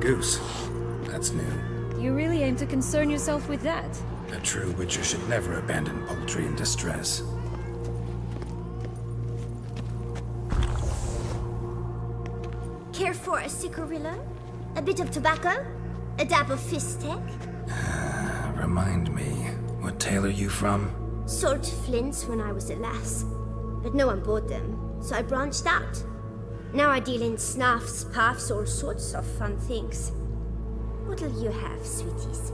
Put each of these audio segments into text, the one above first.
goose. That's new. You really aim to concern yourself with that? A true witcher should never abandon poultry in distress. Care for a cigarillo? A bit of tobacco? A dab of fistek? Remind me, what tale are you from? Sold flints when I was a lass. But no one bought them, so I branched out. Now I deal in snuffs, puffs, all sorts of fun things. What'll you have, sweeties?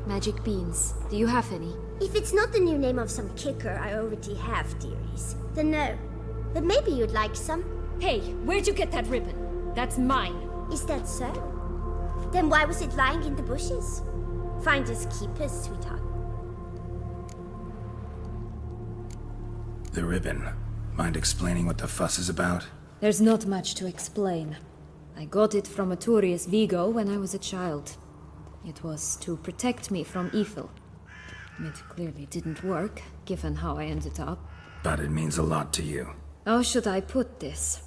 Magic beans. Do you have any? If it's not the new name of some kicker I already have, dearies, then no. But maybe you'd like some. Hey, where'd you get that ribbon? That's mine. Is that so? Then why was it lying in the bushes? Finders keepers, sweetheart. The ribbon. Mind explaining what the fuss is about? There's not much to explain. I got it from a Turius Vigo when I was a child. It was to protect me from evil. It clearly didn't work, given how I ended up. But it means a lot to you. How should I put this?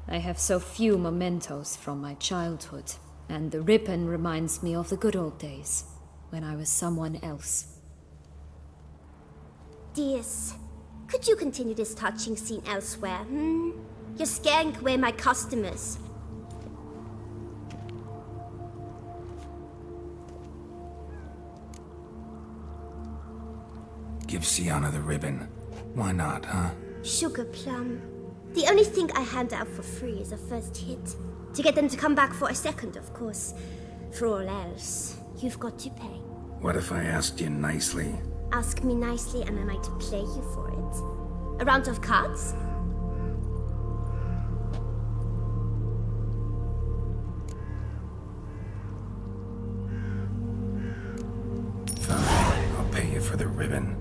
I have so few mementos from my childhood, and the ribbon reminds me of the good old days, when I was someone else. Dears, could you continue this touching scene elsewhere, You're scaring away my customers. Give Sienna the ribbon. Why not, huh? Sugar plum. The only thing I hand out for free is a first hit. To get them to come back for a second, of course. For all else, you've got to pay. What if I asked you nicely? Ask me nicely and I might play you for it. A round of cards? Fine, I'll pay you for the ribbon.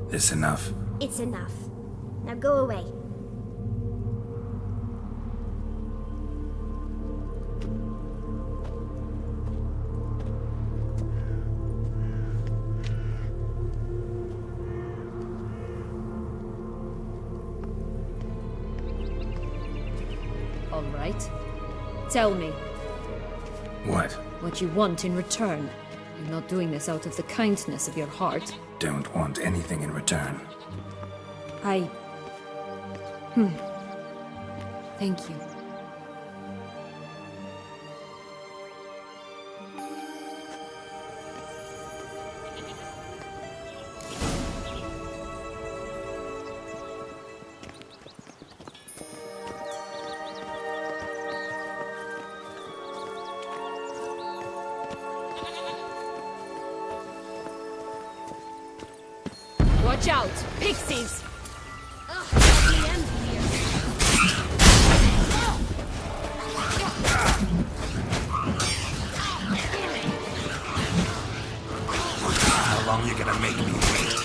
This enough? It's enough. Now go away. All right. Tell me. What? What you want in return. You're not doing this out of the kindness of your heart. Don't want anything in return. Thank you. Watch out! Pixies! How long you gonna make me wait?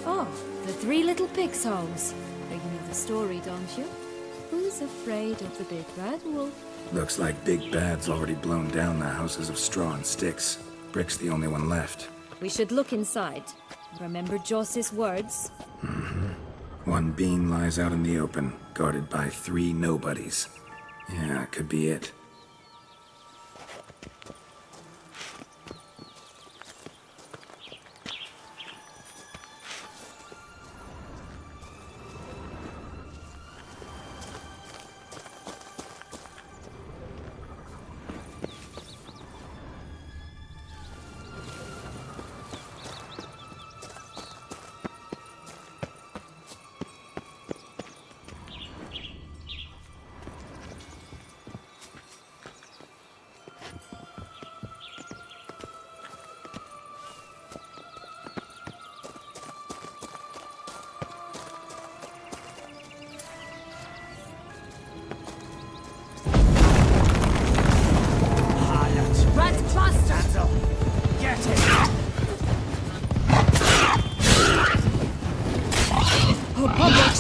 Oh, the three little pigs' homes. You know the story, don't you? Who's afraid of the big bad wolf? Looks like Big Bad's already blown down the houses of straw and sticks. Brick's the only one left. We should look inside. Remember Joss's words? One beam lies out in the open, guarded by 3 nobodies. Yeah, could be it.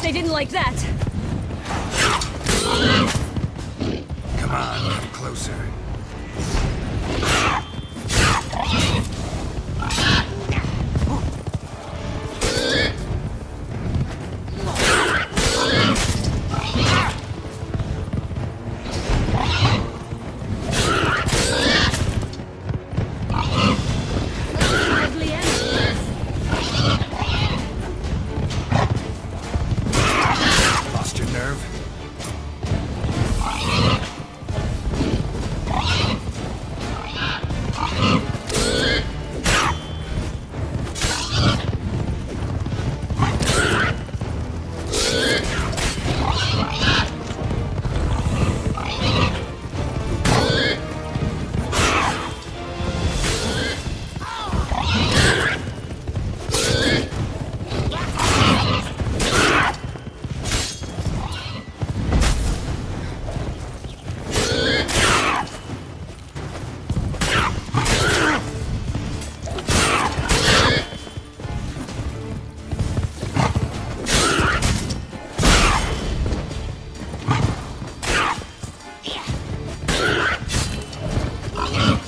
They didn't like that. Come on, come closer. Lost your nerve?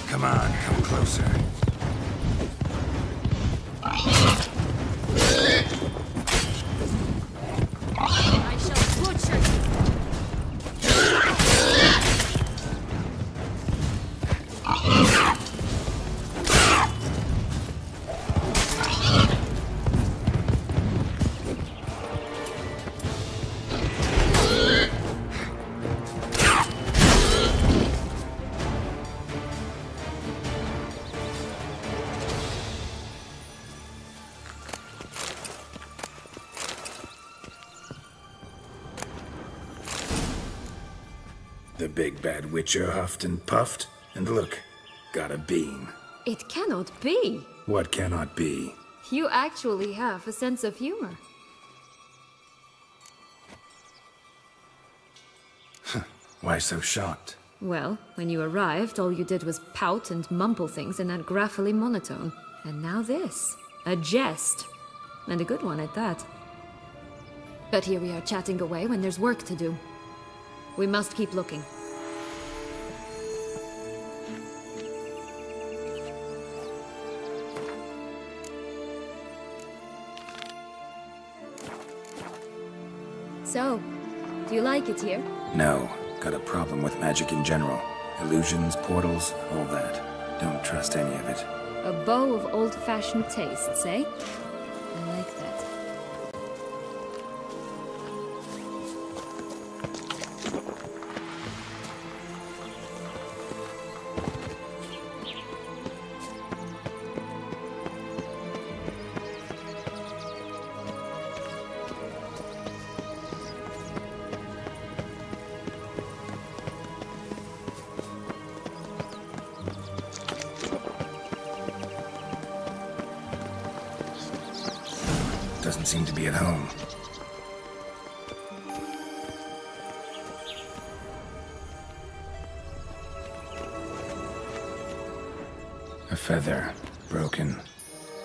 Come on, come closer. I shall butcher you. The big bad witcher huffed and puffed, and look, got a beam. It cannot be. What cannot be? You actually have a sense of humor. Why so shocked? Well, when you arrived, all you did was pout and mumble things in that graphily monotone. And now this. A jest. And a good one at that. But here we are chatting away when there's work to do. We must keep looking. So, do you like it here? No, got a problem with magic in general. Illusions, portals, all that. Don't trust any of it. A bow of old-fashioned tastes, eh? I like that. Doesn't seem to be at home. A feather, broken.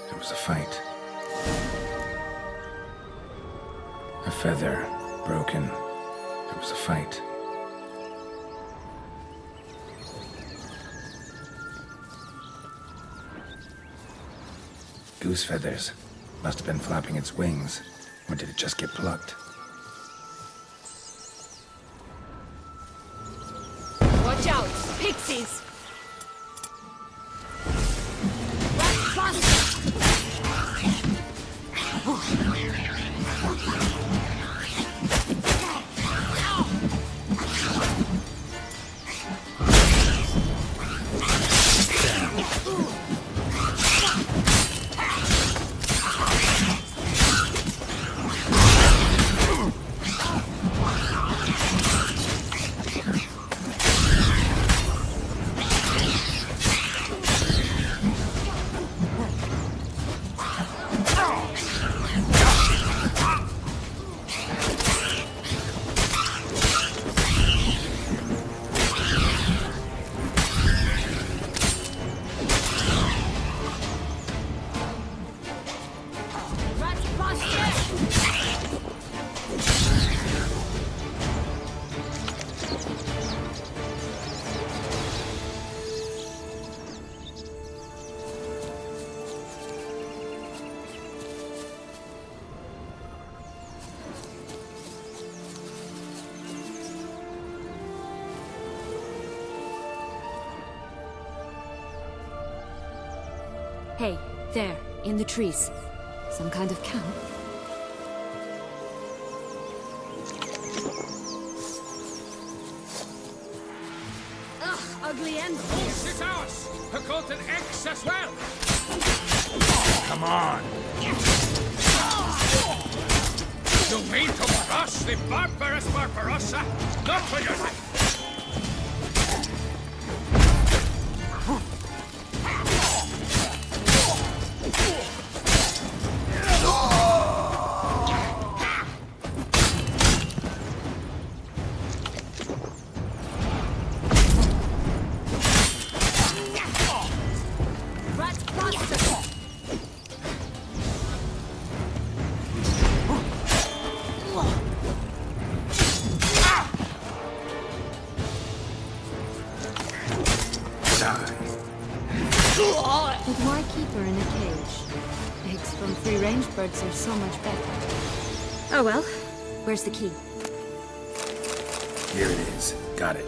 There was a fight. A feather, broken. There was a fight. Goose feathers. Must have been flapping its wings. Or did it just get plucked? Watch out! Pixies! Hey, there, in the trees. Some kind of camp? Ugh, ugly end. This is ours! A golden X as well! Come on! You mean to crush the barbarous Barbarossa? Not for your life! But why keep her in a cage? Eggs from free-range birds are so much better. Oh well, where's the key? Here it is. Got it.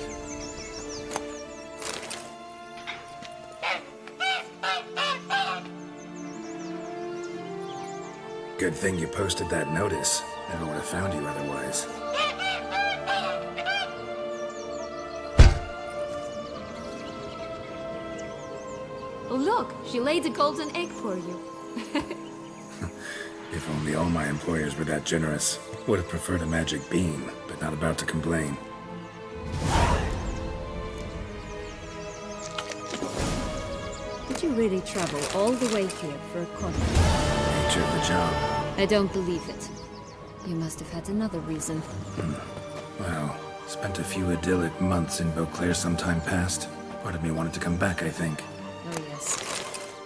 Good thing you posted that notice. Never would have found you otherwise. Oh look, she laid a golden egg for you. If only all my employers were that generous. Would have preferred a magic bean, but not about to complain. Did you really travel all the way here for a contract? Nature of the job. I don't believe it. You must have had another reason. Well, spent a few idyllic months in Beauclair some time past. Part of me wanted to come back, I think. Oh yes.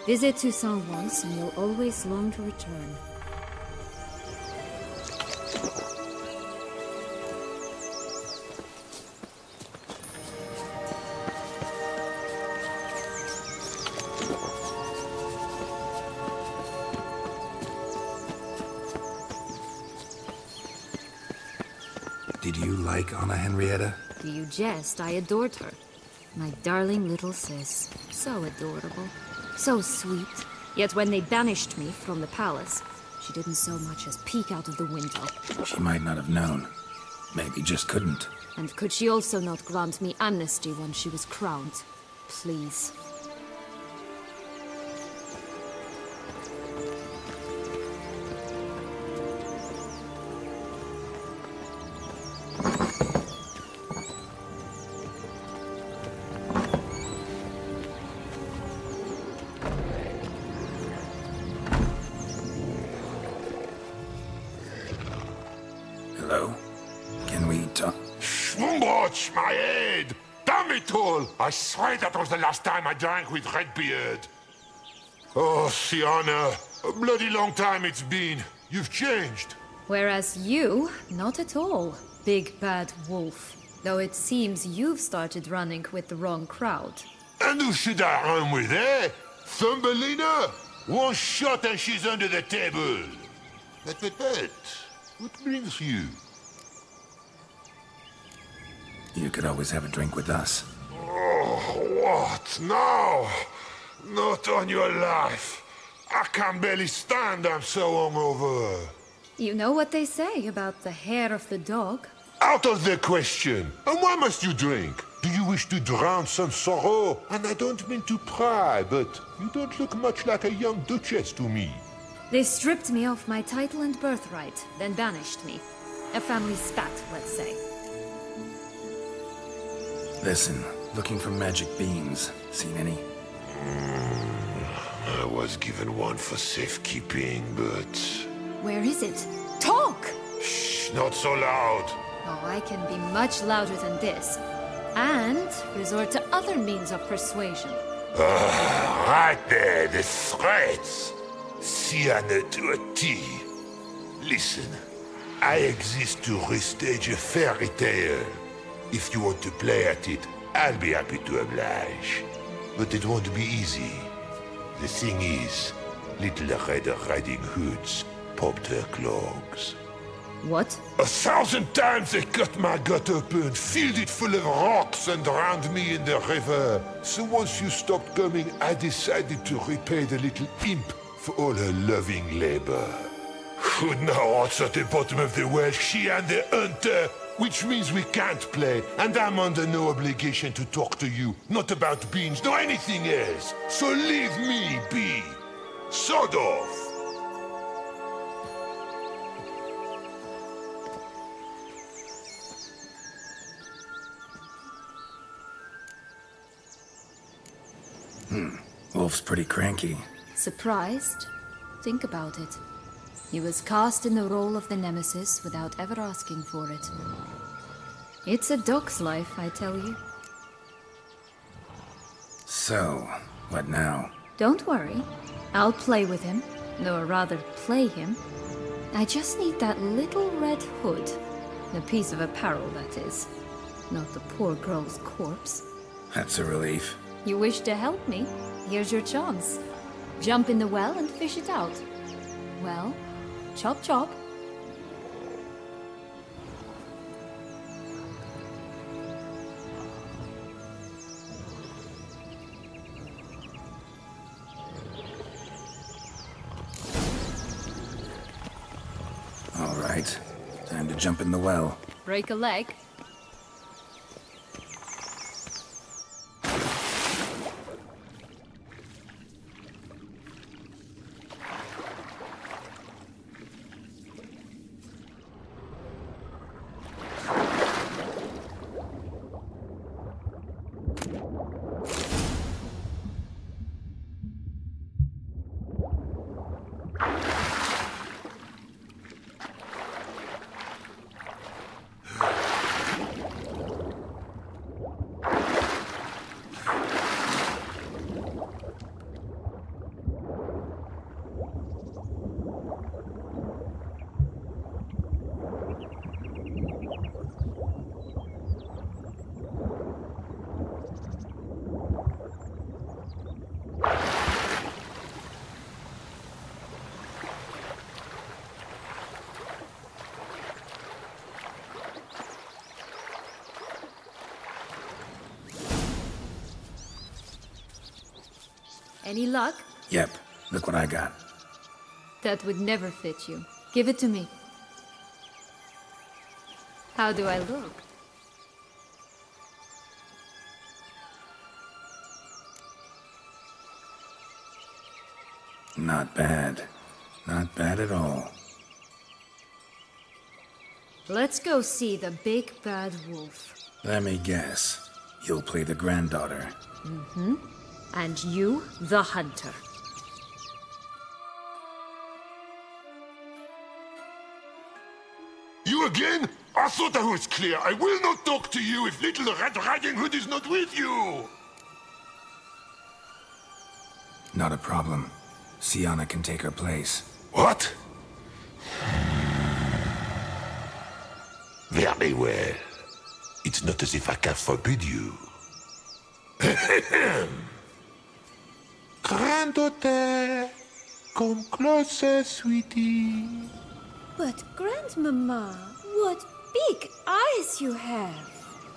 Visit Toussaint once and you'll always long to return. Did you like Anna Henrietta? Do you jest? I adored her. My darling little sis. So adorable. So sweet. Yet when they banished me from the palace, she didn't so much as peek out of the window. She might not have known. Maybe just couldn't. And could she also not grant me amnesty when she was crowned? Please. Hello? Can we talk? Schwumbotch, my head! Damn it all! I swear that was the last time I drank with Redbeard. Oh, Sienna, a bloody long time it's been. You've changed. Whereas you, not at all, big bad wolf. Though it seems you've started running with the wrong crowd. And who should I run with, eh? Thumbelina? One shot and she's under the table. But, what brings you? You could always have a drink with us. Oh, what? No! Not on your life. I can barely stand, I'm so hungover. You know what they say about the hair of the dog? Out of the question. And why must you drink? Do you wish to drown some sorrow? And I don't mean to pry, but you don't look much like a young duchess to me. They stripped me of my title and birthright, then banished me. A family spat, let's say. Listen, looking for magic beans. Seen any? I was given one for safekeeping, but... Where is it? Talk! Shh, not so loud. Oh, I can be much louder than this. And resort to other means of persuasion. Right there, the threats. Sienna to a T. Listen, I exist to restage a fairy tale. If you want to play at it, I'll be happy to oblige. But it won't be easy. The thing is, Little Red Riding Hoods popped her clogs. What? 1,000 times they cut my gut open, filled it full of rocks and drowned me in the river. So once you stopped coming, I decided to repay the little imp for all her loving labor. Who now what's at the bottom of the well? She and the hunter, which means we can't play, and I'm under no obligation to talk to you, not about beans, nor anything else. So leave me be. Sod off. Wolf's pretty cranky. Surprised? Think about it. He was cast in the role of the Nemesis without ever asking for it. It's a dog's life, I tell you. So, what now? Don't worry. I'll play with him. Or rather, play him. I just need that little red hood. A piece of apparel, that is. Not the poor girl's corpse. That's a relief. You wish to help me? Here's your chance. Jump in the well and fish it out. Well, chop chop. All right. Time to jump in the well. Break a leg. Any luck? Yep. Look what I got. That would never fit you. Give it to me. How do I look? Not bad. Not bad at all. Let's go see the big bad wolf. Let me guess. You'll play the granddaughter. And you, the hunter. You again? I thought I was clear. I will not talk to you if Little Red Riding Hood is not with you. Not a problem. Sienna can take her place. What? Very well. It's not as if I can forbid you. Granddaughter, come closer, sweetie. But Grandmama, what big eyes you have!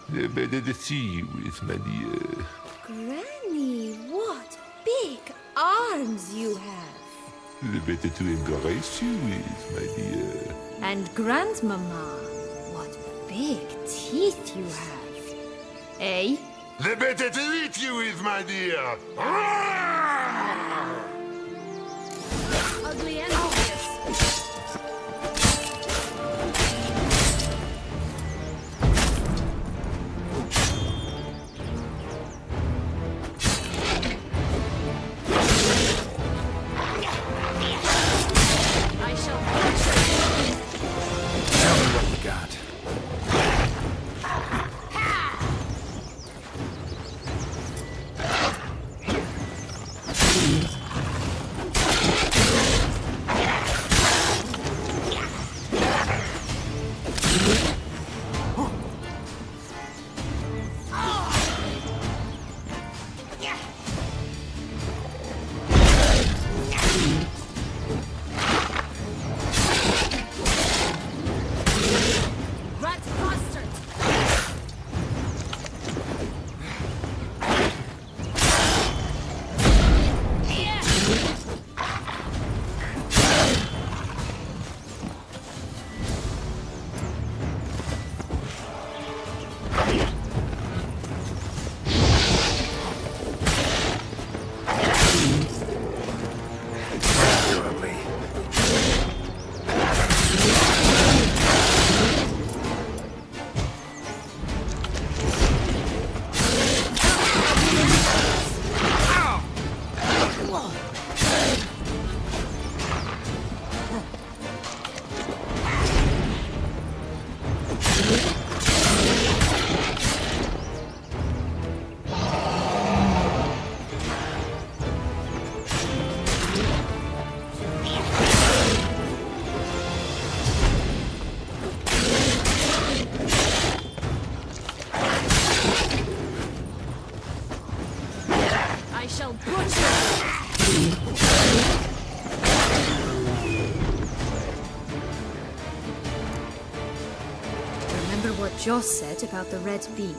The better to see you with, my dear. Granny, what big arms you have! The better to embrace you with, my dear. And Grandmama, what big teeth you have! Eh? The better to eat you with, my dear. Ugly and obvious. I shall Tell me what you got. rat bastard! You're ugly. I shall butcher you! Remember what Joss said about the red bean?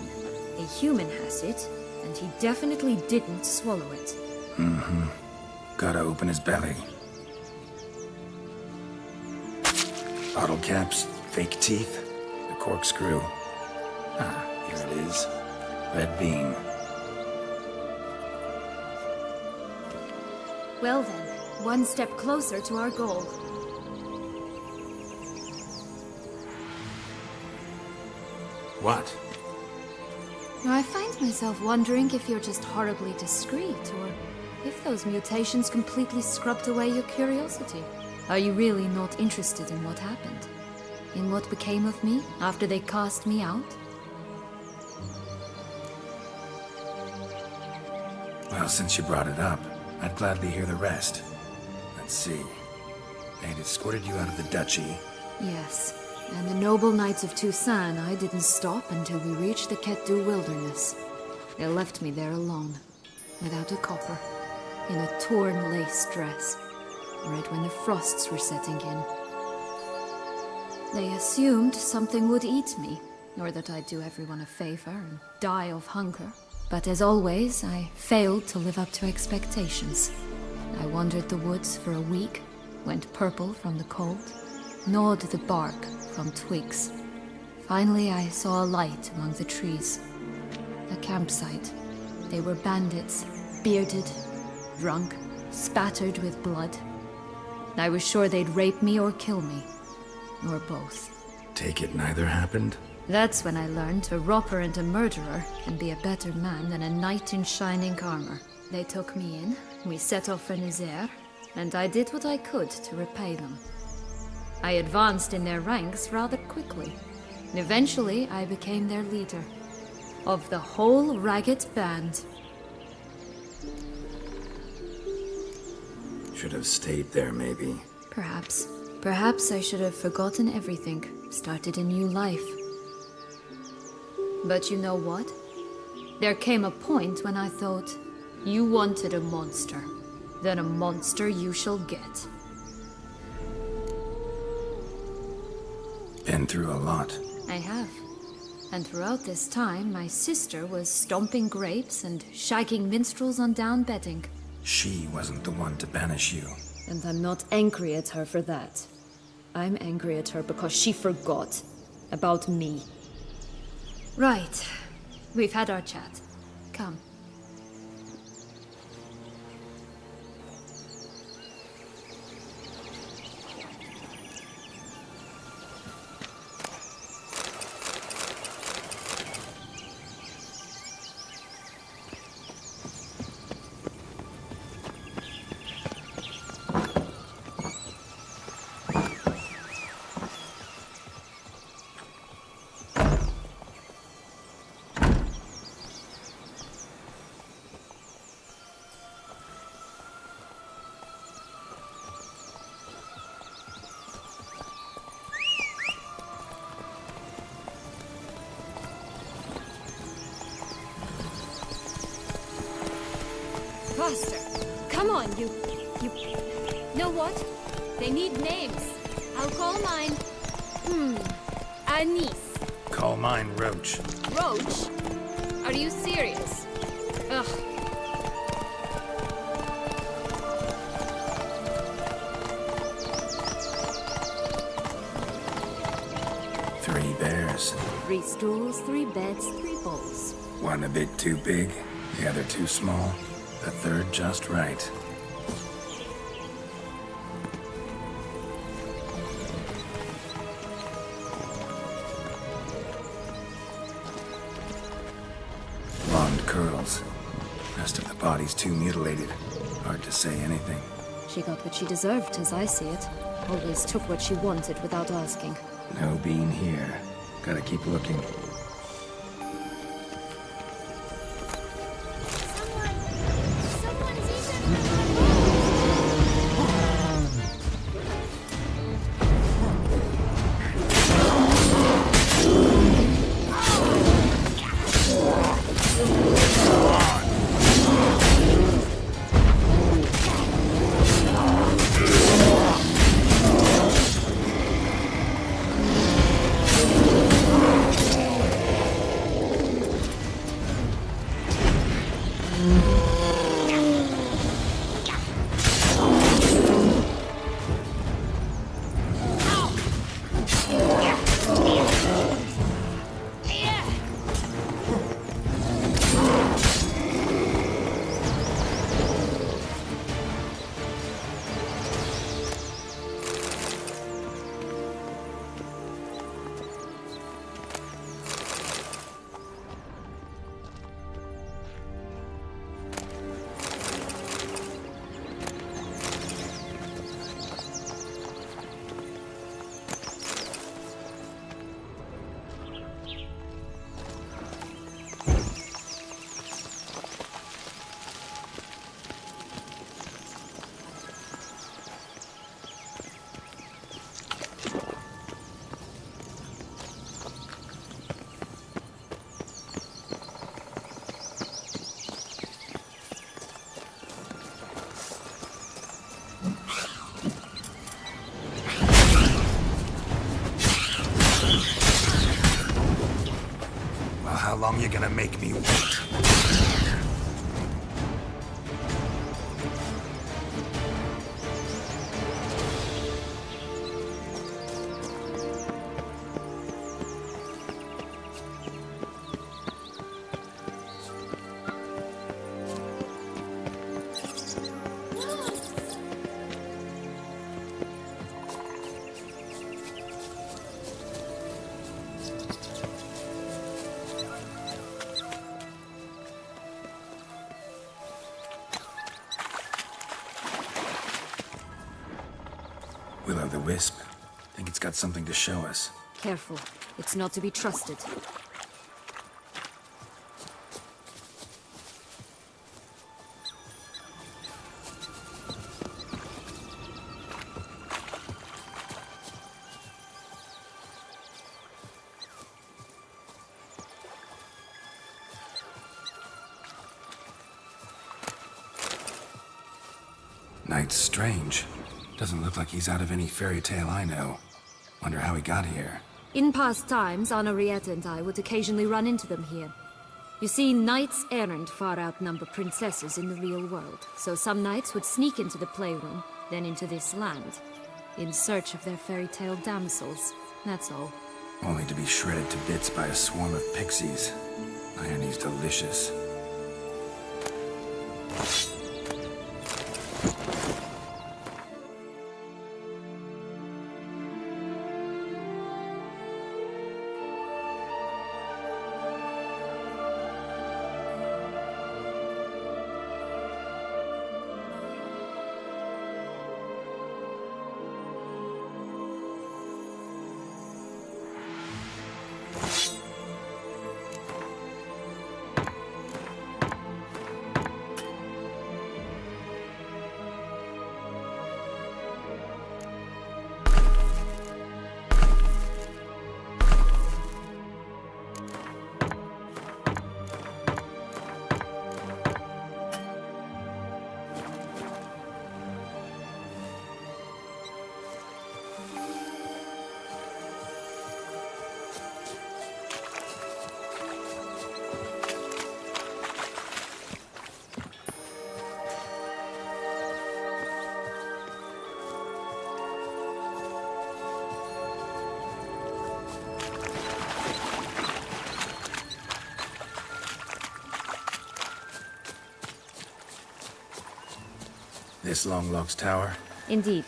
A human has it, and he definitely didn't swallow it. Gotta open his belly. Bottle caps, fake teeth, the corkscrew. Ah, here it is. Red bean. Well then, one step closer to our goal. What? Now, I find myself wondering if you're just horribly discreet, or if those mutations completely scrubbed away your curiosity. Are you really not interested in what happened? In what became of me after they cast me out? Well, since you brought it up, I'd gladly hear the rest. Let's see. They'd escorted you out of the duchy. Yes, and the noble knights of Toussaint, I didn't stop until we reached the Ketdu wilderness. They left me there alone, without a copper, in a torn lace dress, right when the frosts were setting in. They assumed something would eat me, or that I'd do everyone a favor and die of hunger. But as always, I failed to live up to expectations. I wandered the woods for a week, went purple from the cold, gnawed the bark from twigs. Finally, I saw a light among the trees. A campsite. They were bandits, bearded, drunk, spattered with blood. I was sure they'd rape me or kill me, or both. Take it neither happened? That's when I learned a robber and a murderer can be a better man than a knight in shining armor. They took me in, we set off for Nizer, and I did what I could to repay them. I advanced in their ranks rather quickly, and eventually I became their leader. Of the whole ragged band. Should have stayed there, maybe. Perhaps. Perhaps I should have forgotten everything, started a new life. But you know what? There came a point when I thought, you wanted a monster. then a monster you shall get. Been through a lot. I have. And throughout this time, my sister was stomping grapes and shagging minstrels on down bedding. She wasn't the one to banish you. And I'm not angry at her for that. I'm angry at her because she forgot about me. Right. We've had our chat. Come. Faster! Come on, you... Know what? They need names. I'll call mine... Anise. Call mine Roach. Roach? Are you serious? Ugh. Three bears. 3 stools, 3 beds, 3 bowls. One a bit too big, the other too small, the third just right. Blonde curls. Rest of the body's too mutilated. Hard to say anything. She got what she deserved, as I see it. Always took what she wanted without asking. No bean here. Gotta keep looking. Someone's eaten. Well, how long you gonna make me wait? Will-o'-the-wisp. Think it's got something to show us. Careful. It's not to be trusted. Knight's strange. Doesn't look like he's out of any fairy tale I know. Wonder how he got here. In past times, Henrietta and I would occasionally run into them here. You see, knights errant far outnumber princesses in the real world, so some knights would sneak into the playroom, then into this land, in search of their fairy tale damsels. That's all. Only to be shredded to bits by a swarm of pixies. Irony's delicious. This Longlock's tower? Indeed.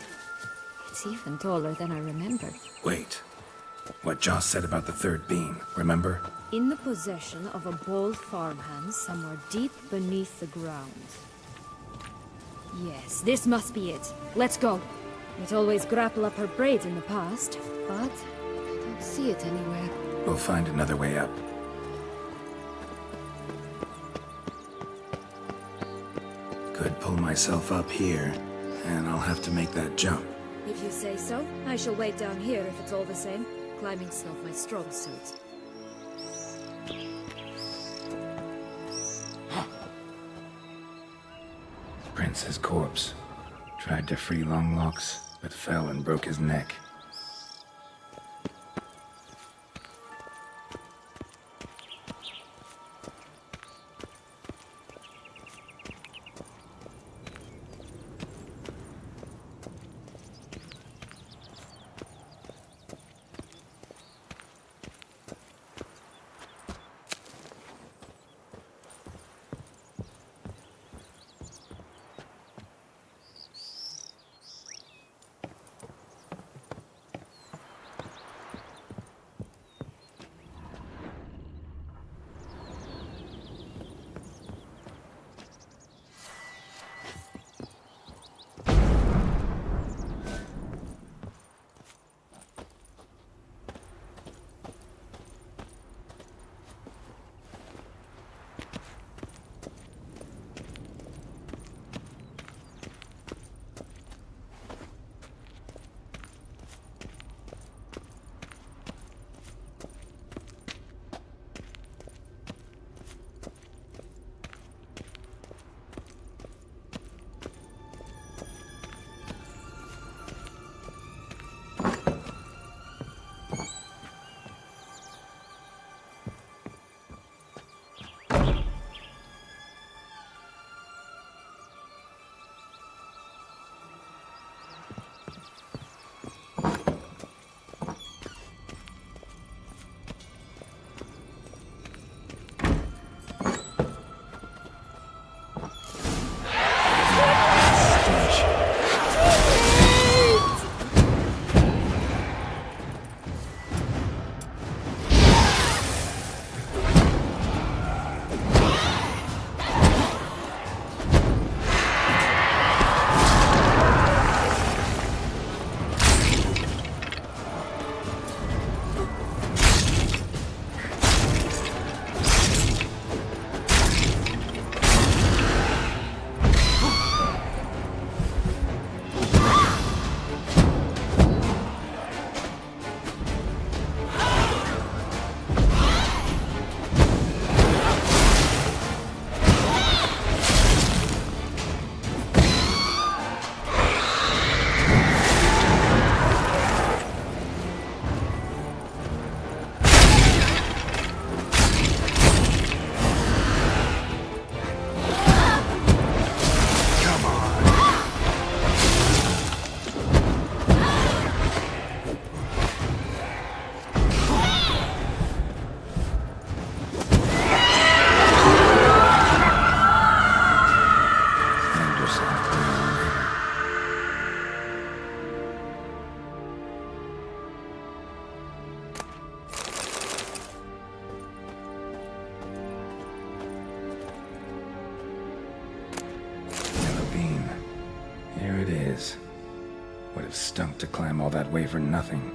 It's even taller than I remembered. Wait. What Joss said about the third beam, remember? In the possession of a bold farmhand somewhere deep beneath the ground. Yes, this must be it. Let's go. We'd always grapple up her braids in the past, but I don't see it anywhere. We'll find another way up. Could pull myself up here, and I'll have to make that jump. If you say so, I shall wait down here if it's all the same. Climbing's not my strong suit. Prince's corpse. Tried to free Longlocks, but fell and broke his neck. is. Would have stunk to climb all that way for nothing.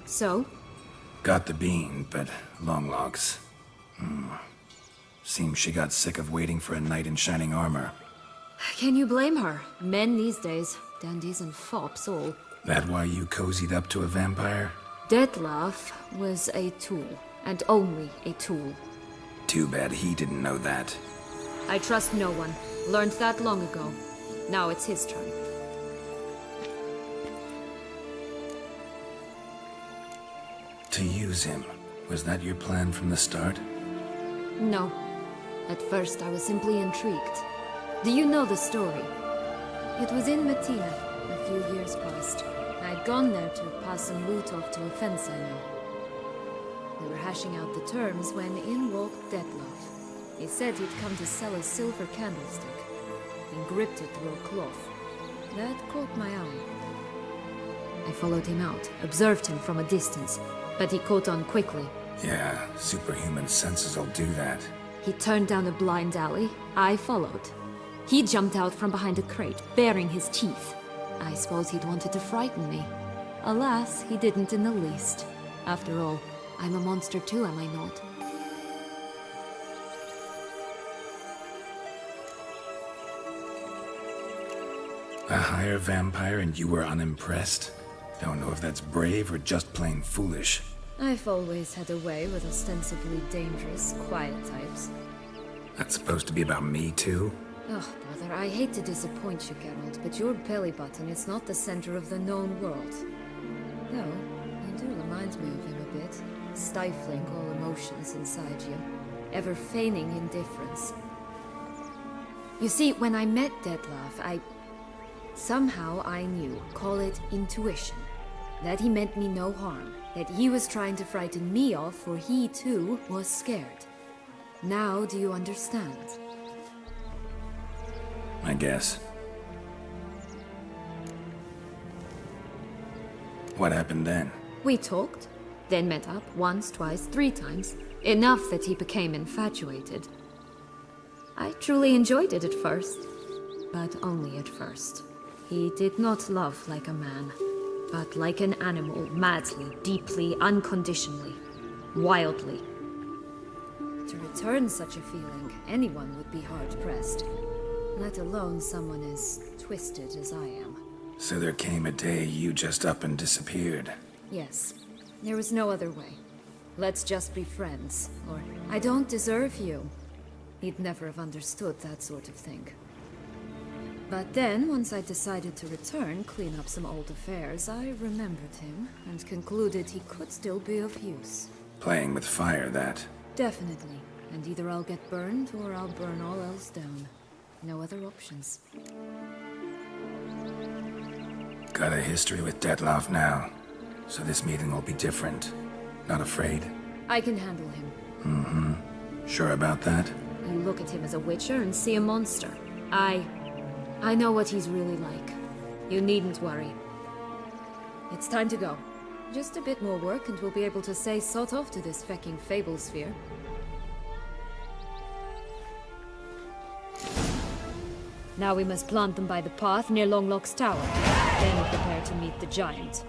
So? Got the bean, but long logs. Seems she got sick of waiting for a knight in shining armor. Can you blame her? Men these days, dandies and fops all. That why you cozied up to a vampire? Detlef was a tool, and only a tool. Too bad he didn't know that. I trust no one. Learned that long ago. Now it's his turn. To use him. Was that your plan from the start? No. At first I was simply intrigued. Do you know the story? It was in Matina, a few years past. I'd gone there to pass some loot off to a fence I know. We were hashing out the terms when in walked Detlef. He said he'd come to sell a silver candlestick, and gripped it through a cloth. That caught my eye. I followed him out, observed him from a distance, but he caught on quickly. Yeah, superhuman senses will do that. He turned down a blind alley. I followed. He jumped out from behind a crate, baring his teeth. I suppose he'd wanted to frighten me. Alas, he didn't in the least. After all, I'm a monster too, am I not? A higher vampire and you were unimpressed? Don't know if that's brave or just plain foolish. I've always had a way with ostensibly dangerous, quiet types. That's supposed to be about me too? Oh, brother, I hate to disappoint you, Geralt, but your belly button is not the center of the known world. Though, you do remind me of him a bit, stifling all emotions inside you, ever feigning indifference. You see, when I met Detlef, somehow I knew, call it intuition, that he meant me no harm, that he was trying to frighten me off, for he too was scared. Now do you understand? I guess. What happened then? We talked, then met up once, twice, 3 times, enough that he became infatuated. I truly enjoyed it at first, but only at first. He did not love like a man, but like an animal, madly, deeply, unconditionally, wildly. To return such a feeling, anyone would be hard-pressed, let alone someone as twisted as I am. So there came a day you just up and disappeared. Yes, there was no other way. Let's just be friends, or I don't deserve you. He'd never have understood that sort of thing. But then, once I decided to return, clean up some old affairs, I remembered him and concluded he could still be of use. Playing with fire, that. Definitely. And either I'll get burned or I'll burn all else down. No other options. Got a history with Detlef now, so this meeting will be different. Not afraid? I can handle him. Sure about that? You look at him as a witcher and see a monster. I know what he's really like. You needn't worry. It's time to go. Just a bit more work and we'll be able to say sort off to this fecking fable sphere. Now we must plant them by the path near Longlock's tower. Then prepare to meet the giant.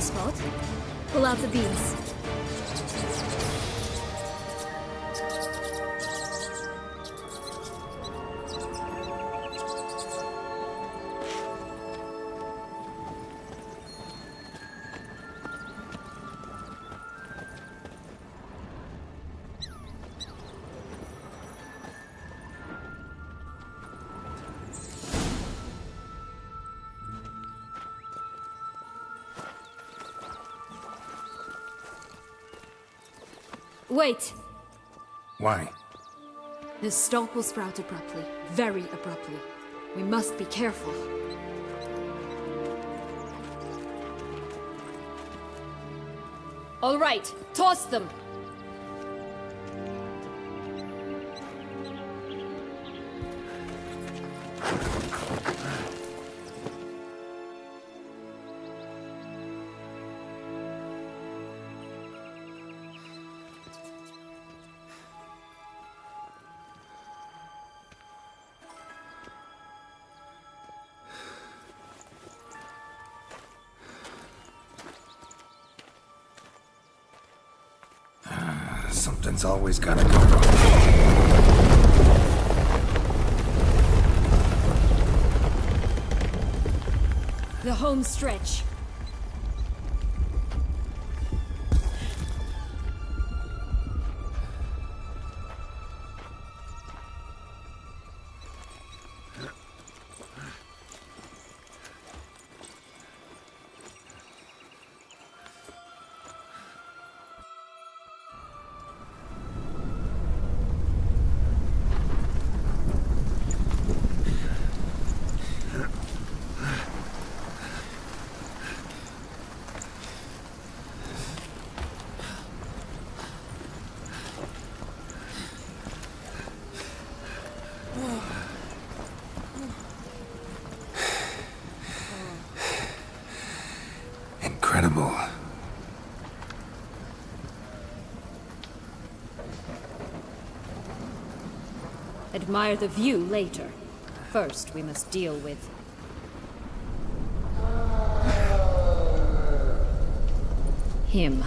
spot. Pull out the beams. Wait! Why? The stalk will sprout abruptly. Very abruptly. We must be careful. All right, toss them! Something's always gotta go wrong. The home stretch. Incredible. Admire the view later. First, we must deal with... him.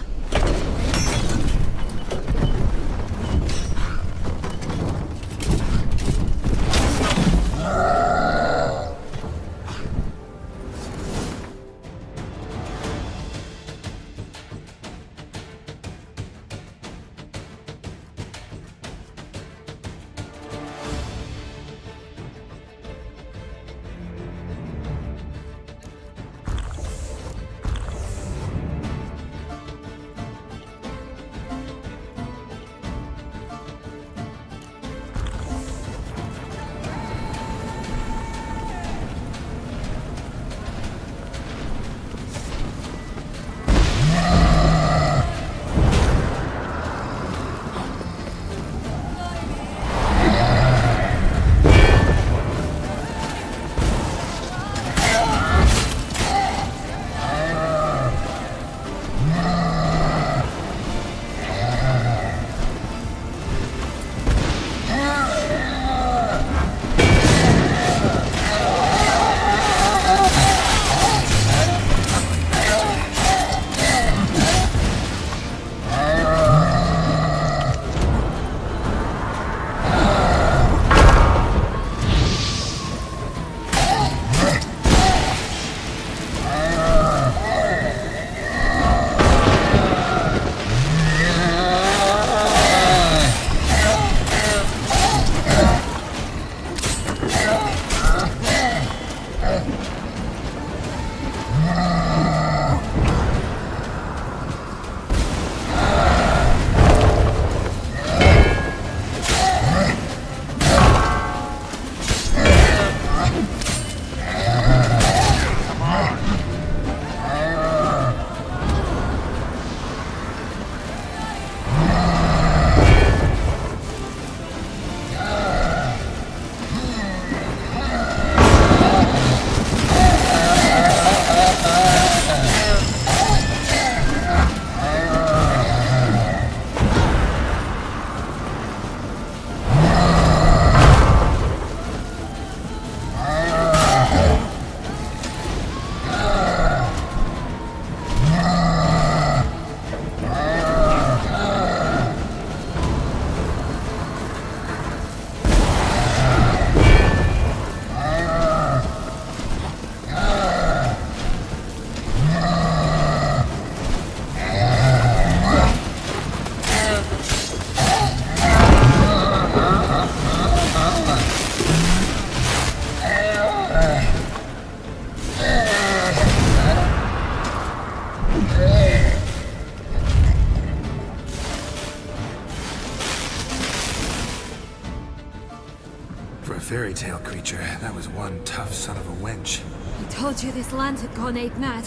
a fairy tale creature, that was one tough son of a wench. I told you this land had gone ape mad,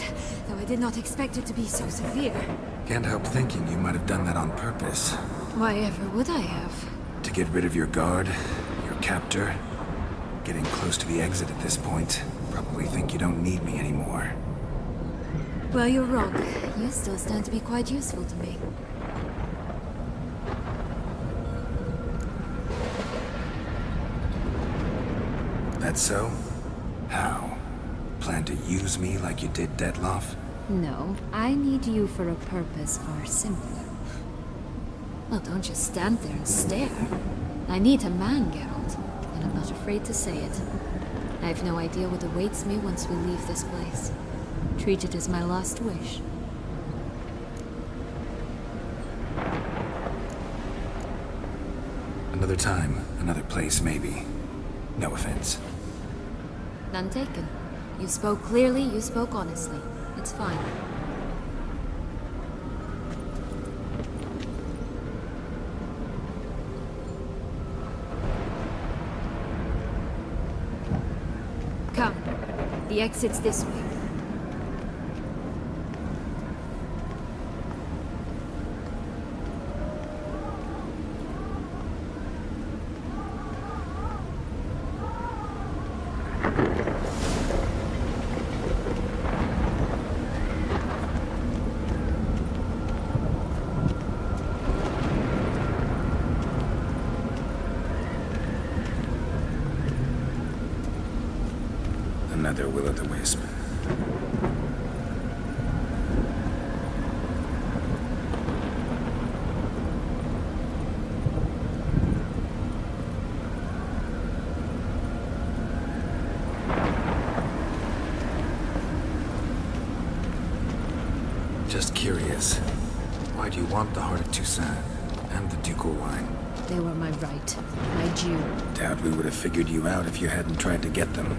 though I did not expect it to be so severe. Can't help thinking you might have done that on purpose. Why ever would I have? To get rid of your guard, your captor. Getting close to the exit at this point. Probably think you don't need me anymore. Well, you're wrong. You still stand to be quite useful to me. That so? How? Plan to use me like you did Detloff? No, I need you for a purpose far simpler. Well, don't just stand there and stare. I need a man, Geralt, and I'm not afraid to say it. I have no idea what awaits me once we leave this place. Treat it as my last wish. Another time, another place, maybe. No offense. None taken. You spoke clearly, you spoke honestly. It's fine. Come. The exit's this way. Another will-o'-the-wisp. Just curious. Why do you want the Heart of Toussaint and the ducal wine? They were my right. My due. Doubt we would have figured you out if you hadn't tried to get them.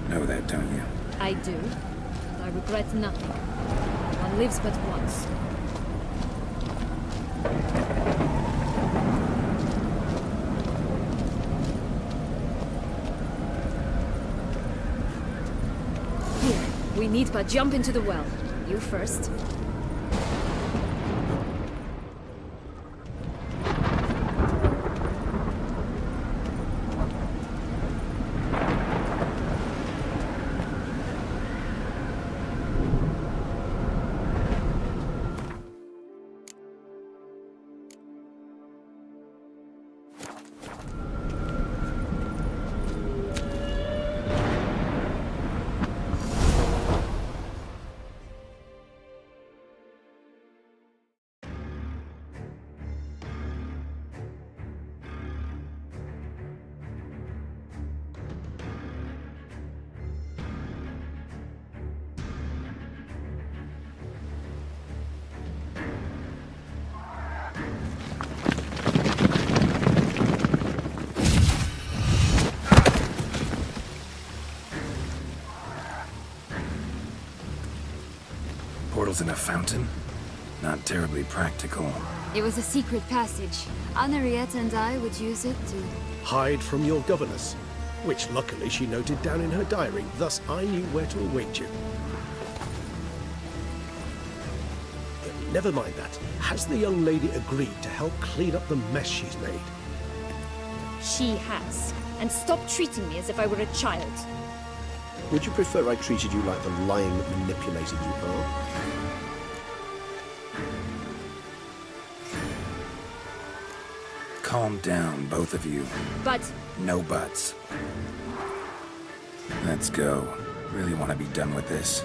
Know that, don't you? I do. And I regret nothing. One lives but once. Here, we need but jump into the well. You first. Portals in a fountain? Not terribly practical. It was a secret passage. Henriette and I would use it to... Hide from your governess, which luckily she noted down in her diary, thus I knew where to await you. Never mind that. Has the young lady agreed to help clean up the mess she's made? She has. And stop treating me as if I were a child. Would you prefer I treated you like the lying manipulator you are? Calm down, both of you. But... No buts. Let's go. Really want to be done with this.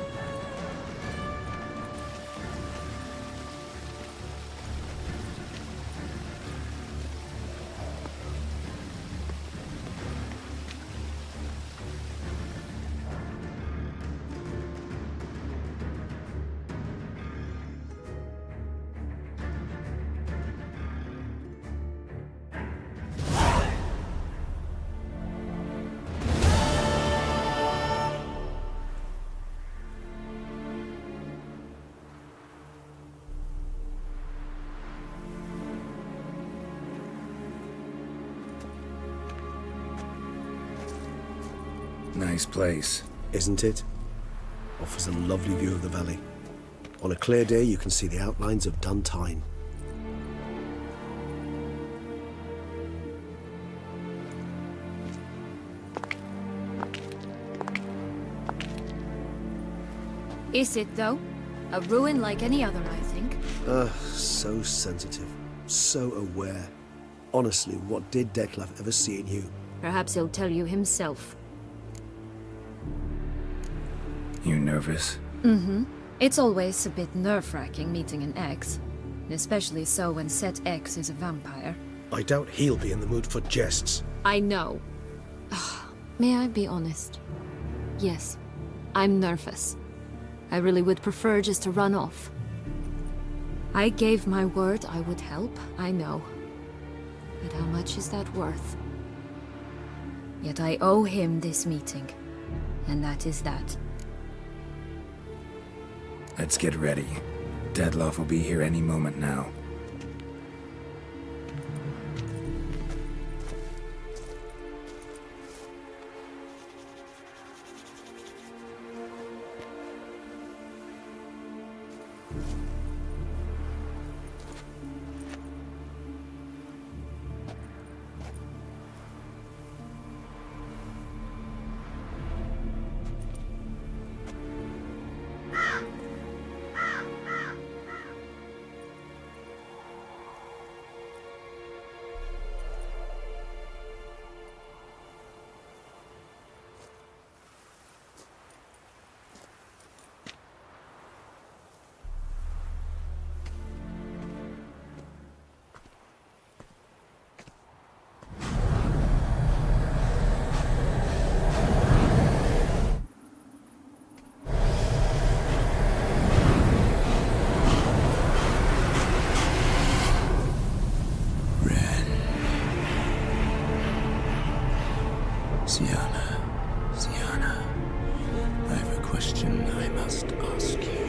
Nice place. Isn't it? Offers a lovely view of the valley. On a clear day, you can see the outlines of Duntine. Is it, though? A ruin like any other, I think. So sensitive. So aware. Honestly, what did Detlef ever see in you? Perhaps he'll tell you himself. You nervous? It's always a bit nerve-wracking meeting an ex. Especially so when said ex is a vampire. I doubt he'll be in the mood for jests. I know. May I be honest? Yes, I'm nervous. I really would prefer just to run off. I gave my word I would help, I know. But how much is that worth? Yet I owe him this meeting. And that is that. Let's get ready. Deadloff will be here any moment now. Sienna, I have a question I must ask you.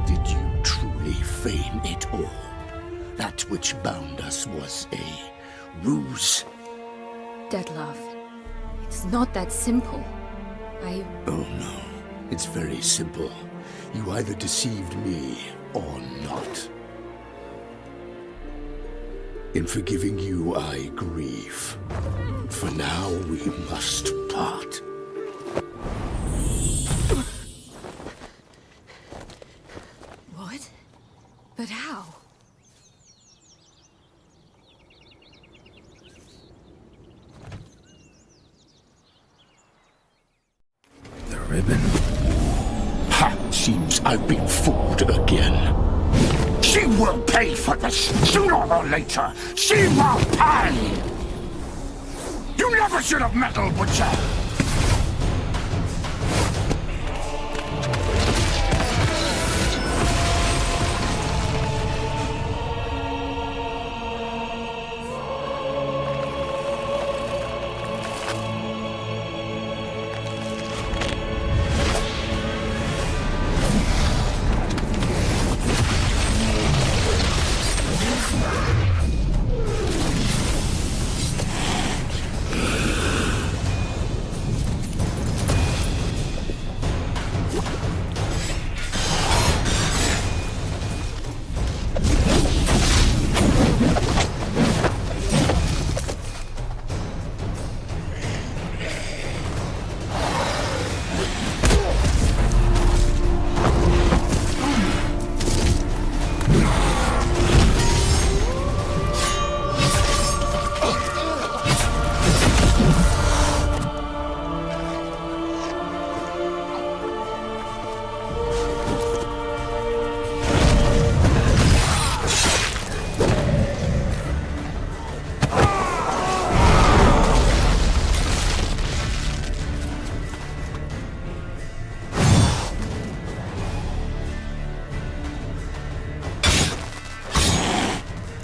Did you truly feign it all? That which bound us was a ruse? Detlef, it's not that simple. Oh no, it's very simple. You either deceived me or not. In forgiving you, I grieve. For now, we must part. What? But how? The ribbon. Ha! Seems I've been fooled again. She will pay for this, sooner or later. She will pay! You never should have meddled with her!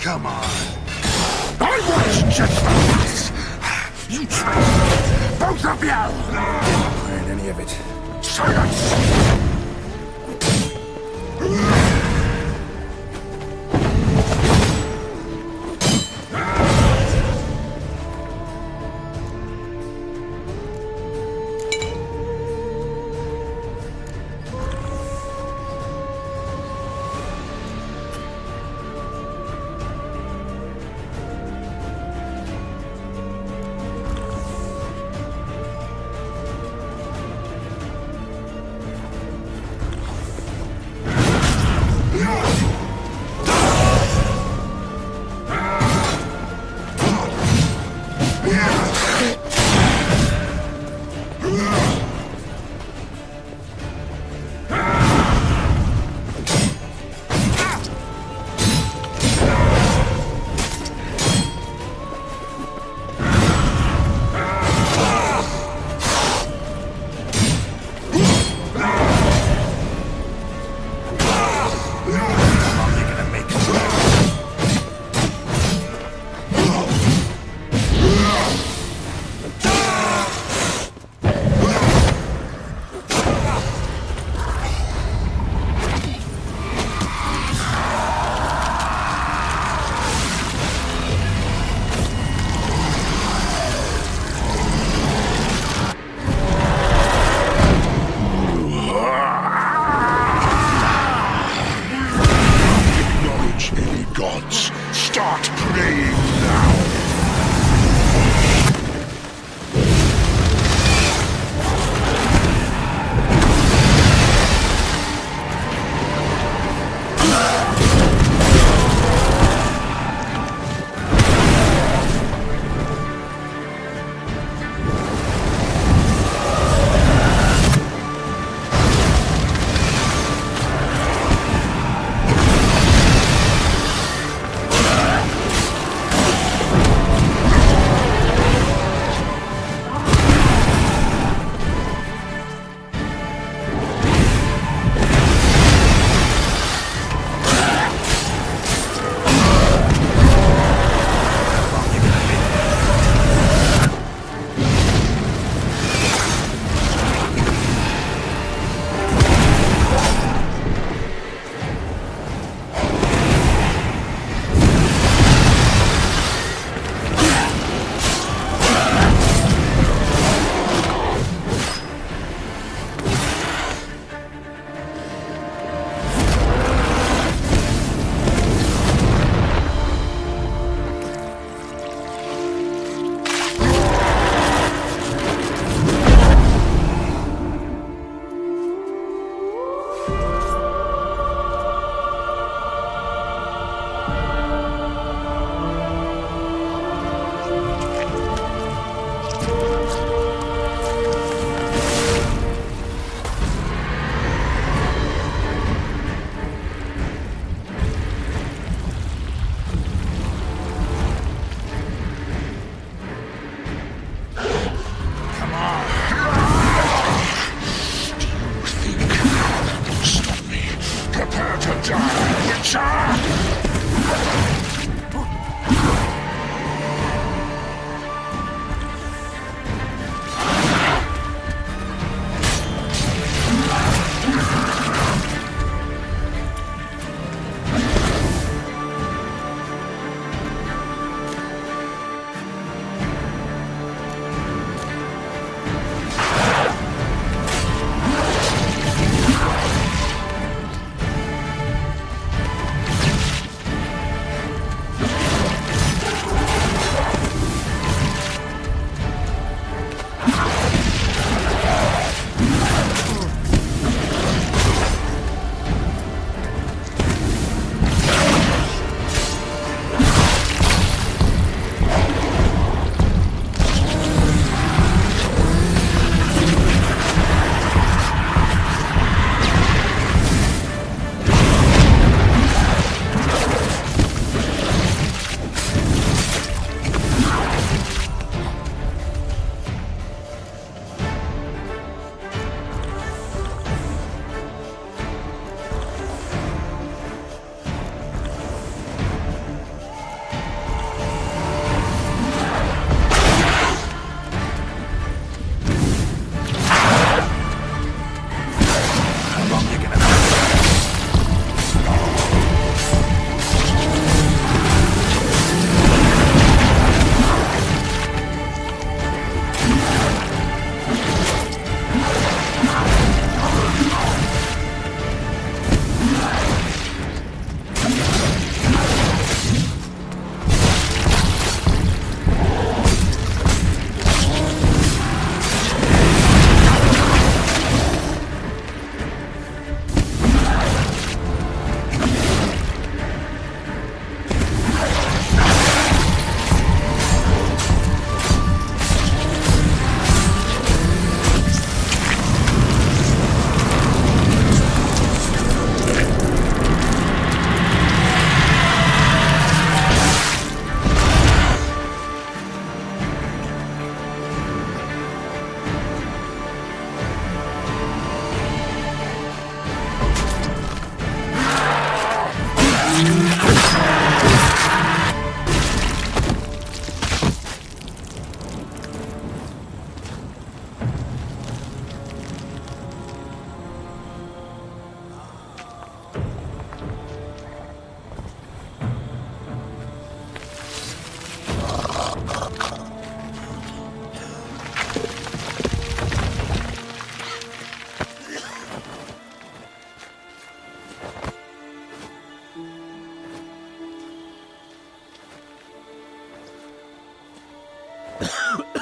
Come on. I was just us. You tricked both of you. Heard any of it? Silence!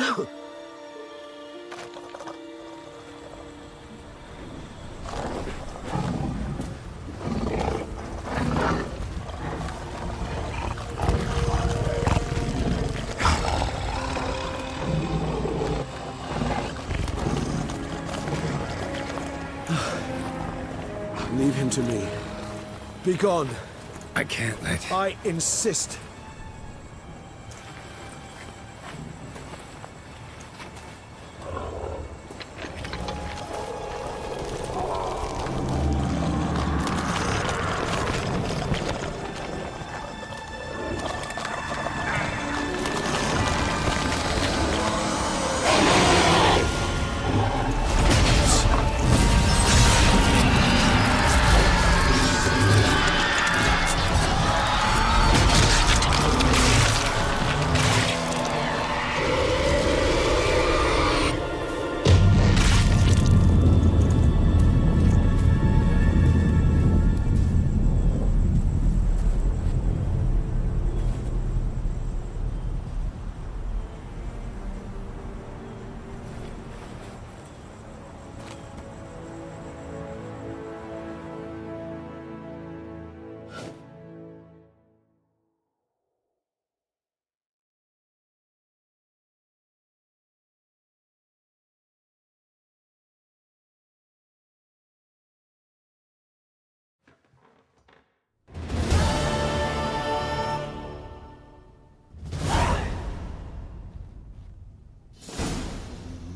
Leave him to me. Be gone. I can't let... I insist.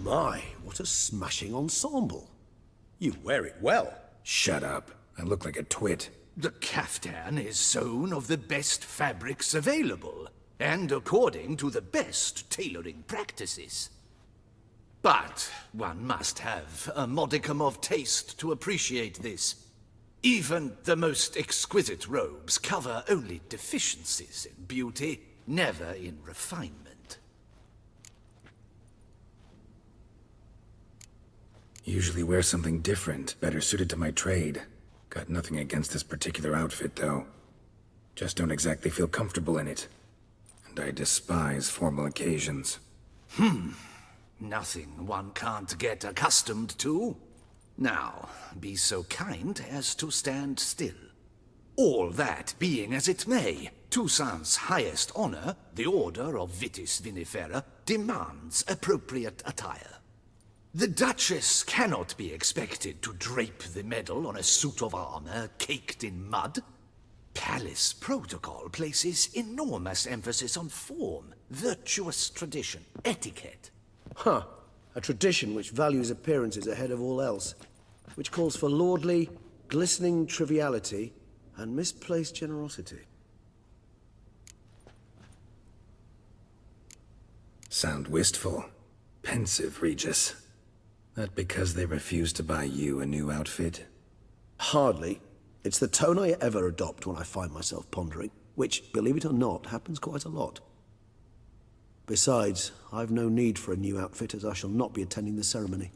My, what a smashing ensemble. You wear it well. Shut up. I look like a twit. The caftan is sewn of the best fabrics available, and according to the best tailoring practices. But one must have a modicum of taste to appreciate this. Even the most exquisite robes cover only deficiencies in beauty, never in refinement. Usually wear something different, better suited to my trade. Got nothing against this particular outfit, though. Just don't exactly feel comfortable in it. And I despise formal occasions. Nothing one can't get accustomed to. Now, be so kind as to stand still. All that being as it may, Toussaint's highest honor, the Order of Vitis Vinifera, demands appropriate attire. The Duchess cannot be expected to drape the medal on a suit of armor caked in mud. Palace protocol places enormous emphasis on form, virtuous tradition, etiquette. Huh. A tradition which values appearances ahead of all else. Which calls for lordly, glistening triviality and misplaced generosity. Sound wistful. Pensive, Regis. That because they refused to buy you a new outfit? Hardly. It's the tone I ever adopt when I find myself pondering, which, believe it or not, happens quite a lot. Besides, I've no need for a new outfit as I shall not be attending the ceremony.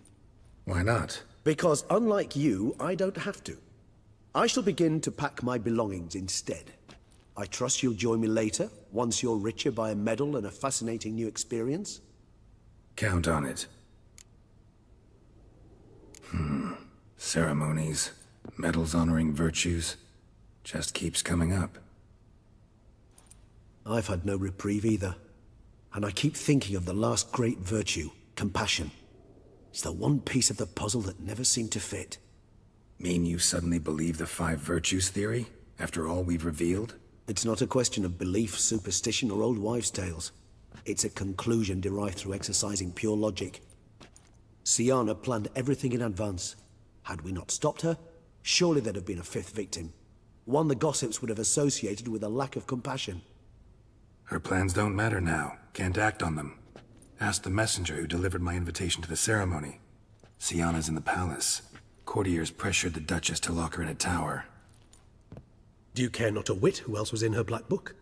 Why not? Because unlike you, I don't have to. I shall begin to pack my belongings instead. I trust you'll join me later, once you're richer by a medal and a fascinating new experience? Count on it. Ceremonies, medals honoring virtues, just keeps coming up. I've had no reprieve either. And I keep thinking of the last great virtue, compassion. It's the one piece of the puzzle that never seemed to fit. Mean you suddenly believe the 5 virtues theory, after all we've revealed? It's not a question of belief, superstition, or old wives' tales. It's a conclusion derived through exercising pure logic. Siana planned everything in advance. Had we not stopped her, surely there'd have been a 5th victim. One the gossips would have associated with a lack of compassion. Her plans don't matter now. Can't act on them. Ask the messenger who delivered my invitation to the ceremony. Siana's in the palace. Courtiers pressured the Duchess to lock her in a tower. Do you care not a whit who else was in her black book?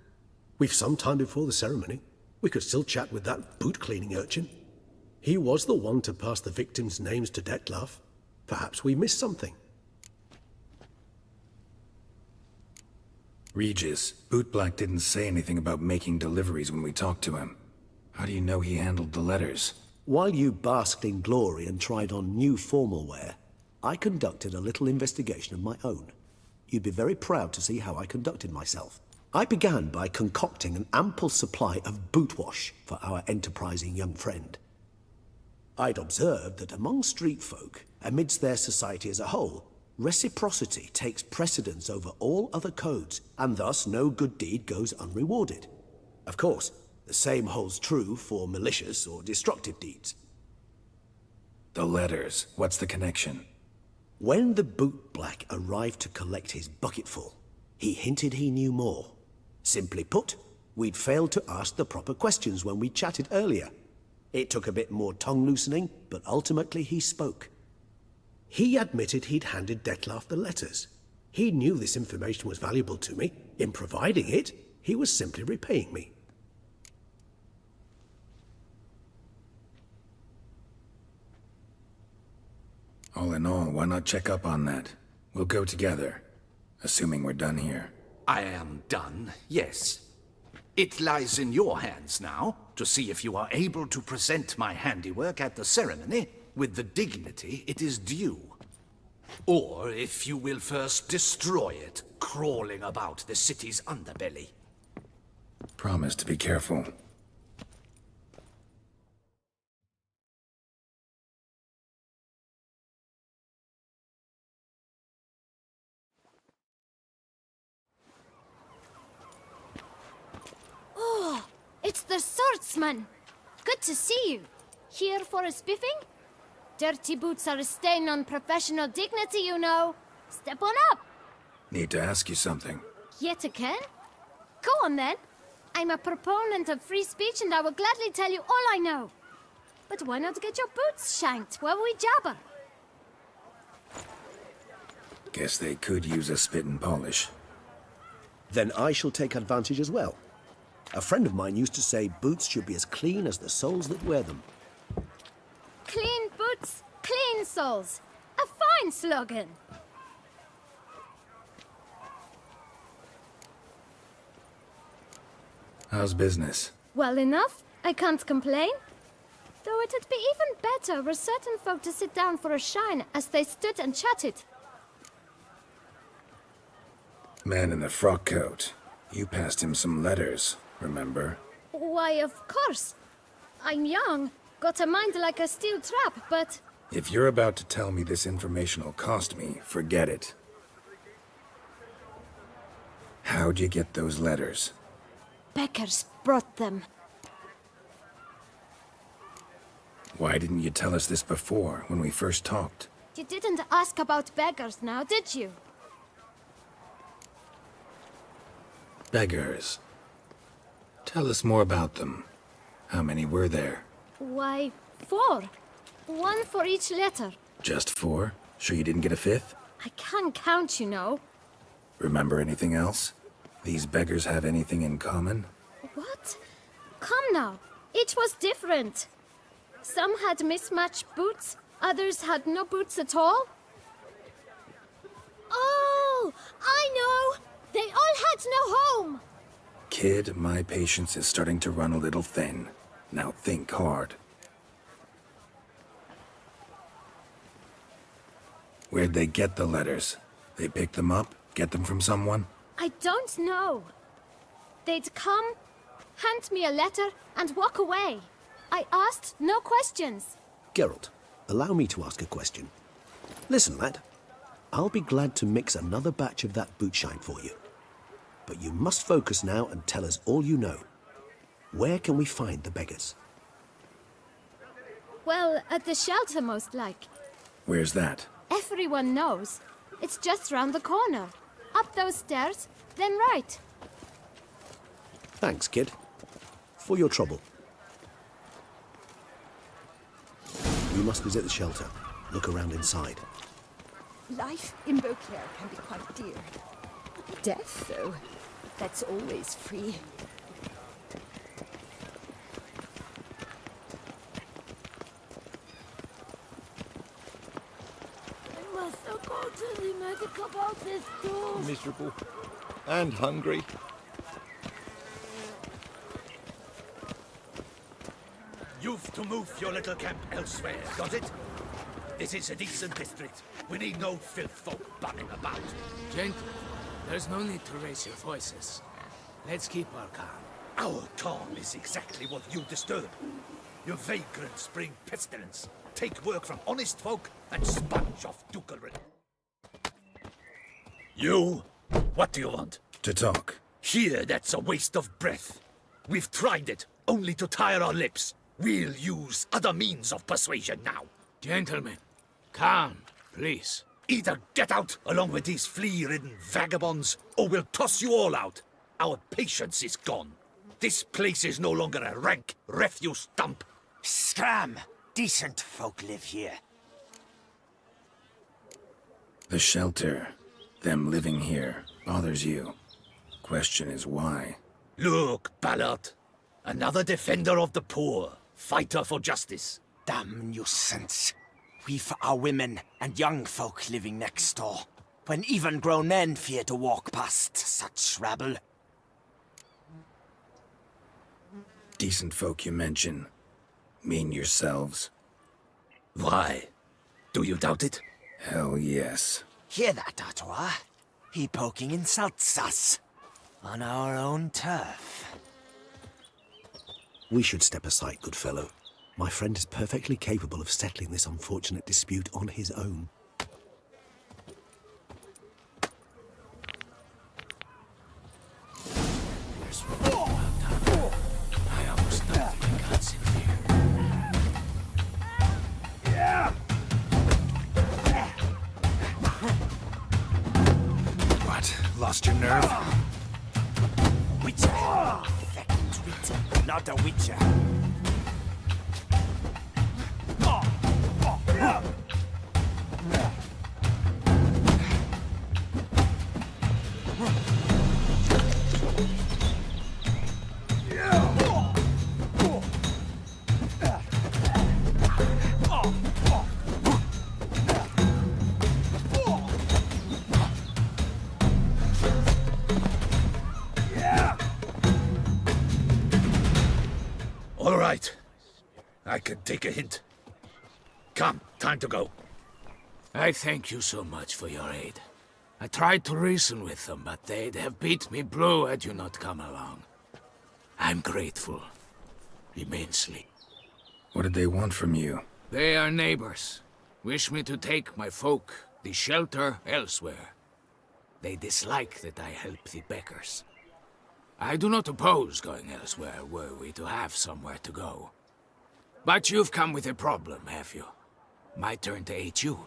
We've some time before the ceremony. We could still chat with that boot-cleaning urchin. He was the one to pass the victims' names to Dettlaff. Perhaps we missed something. Regis, Bootblack didn't say anything about making deliveries when we talked to him. How do you know he handled the letters? While you basked in glory and tried on new formal wear, I conducted a little investigation of my own. You'd be very proud to see how I conducted myself. I began by concocting an ample supply of boot wash for our enterprising young friend. I'd observed that among street folk, amidst their society as a whole, reciprocity takes precedence over all other codes, and thus no good deed goes unrewarded. Of course, the same holds true for malicious or destructive deeds. The letters. What's the connection? When the boot black arrived to collect his bucketful, he hinted he knew more. Simply put, we'd failed to ask the proper questions when we chatted earlier. It took a bit more tongue-loosening, but ultimately he spoke. He admitted he'd handed Dettlaff the letters. He knew this information was valuable to me. In providing it, he was simply repaying me. All in all, why not check up on that? We'll go together, assuming we're done here. I am done, yes. It lies in your hands now to see if you are able to present my handiwork at the ceremony with the dignity it is due. Or if you will first destroy it, crawling about the city's underbelly. Promise to be careful. It's the swordsman! Good to see you. Here for a spiffing? Dirty boots are a stain on professional dignity, you know. Step on up. Need to ask you something. Yet again? Go on then. I'm a proponent of free speech and I will gladly tell you all I know. But why not get your boots shanked while we jabber? Guess they could use a spit and polish. Then I shall take advantage as well. A friend of mine used to say boots should be as clean as the soles that wear them. Clean boots, clean soles. A fine slogan. How's business? Well enough. I can't complain. Though it'd be even better were certain folk to sit down for a shine as they stood and chatted. Man in the frock coat. You passed him some letters, remember? Why, of course. I'm young, got a mind like a steel trap, but... If you're about to tell me this information will cost me, forget it. How'd you get those letters? Beggars brought them. Why didn't you tell us this before, when we first talked? You didn't ask about beggars now, did you? Beggars. Tell us more about them. How many were there? Why, 4. 1 for each letter. Just 4? Sure you didn't get a 5th? I can't count, you know. Remember anything else? These beggars have anything in common? What? Come now. Each was different. Some had mismatched boots, others had no boots at all. Oh, I know! They all had no home! Kid, my patience is starting to run a little thin. Now think hard. Where'd they get the letters? They picked them up? Get them from someone? I don't know. They'd come, hand me a letter, and walk away. I asked no questions. Geralt, allow me to ask a question. Listen, lad. I'll be glad to mix another batch of that boot shine for you. But you must focus now and tell us all you know. Where can we find the beggars? Well, at the shelter, most like. Where's that? Everyone knows. It's just round the corner. Up those stairs, then right. Thanks, kid. For your trouble. You must visit the shelter. Look around inside. Life in Beauclair can be quite dear. Death, though, that's always free. I must go to the medic about this too. Miserable and hungry. You've to move your little camp elsewhere, got it? This is a decent district. We need no filth folk bumming about. Gentle, there's no need to raise your voices. Let's keep our calm. Our calm is exactly what you disturb. Your vagrants bring pestilence, take work from honest folk, and sponge off ducal. You? What do you want? To talk. Here, that's a waste of breath. We've tried it, only to tire our lips. We'll use other means of persuasion now. Gentlemen, calm, please. Either get out along with these flea-ridden vagabonds, or we'll toss you all out. Our patience is gone. This place is no longer a rank refuse dump. Scram! Decent folk live here. The shelter, them living here, bothers you. Question is why? Look, Ballard. Another defender of the poor. Fighter for justice. Damn nuisance. We've our women and young folk living next door, when even grown men fear to walk past such rabble. Decent folk you mention. Mean yourselves? Why? Do you doubt it? Hell yes. Hear that, Artois? He poking insults us. On our own turf. We should step aside, good fellow. My friend is perfectly capable of settling this unfortunate dispute on his own. There's one out down. I almost don't think I got in here. What? Lost your nerve? Witcher. Effect witcher. Not a witcher. All right. I can take a hint. Come, time to go. I thank you so much for your aid. I tried to reason with them, but they'd have beat me blue had you not come along. I'm grateful. Immensely. What did they want from you? They are neighbors. Wish me to take my folk, the shelter, elsewhere. They dislike that I help the beggars. I do not oppose going elsewhere, were we to have somewhere to go. But you've come with a problem, have you? My turn to aid you.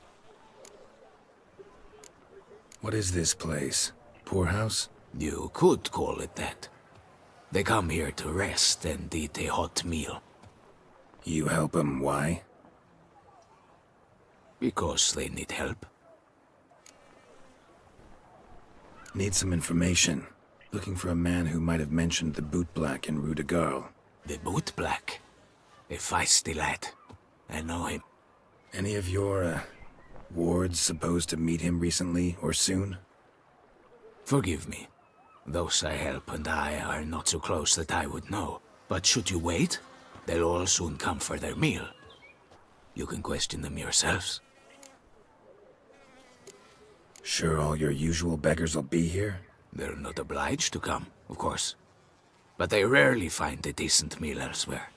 What is this place? Poorhouse? You could call it that. They come here to rest and eat a hot meal. You help them, why? Because they need help. Need some information. Looking for a man who might have mentioned the bootblack in Rue de Garl. The bootblack? A feisty lad. I know him. Any of your, wards supposed to meet him recently or soon? Forgive me. Those I help and I are not so close that I would know. But should you wait, they'll all soon come for their meal. You can question them yourselves. Sure all your usual beggars will be here? They're not obliged to come, of course. But they rarely find a decent meal elsewhere.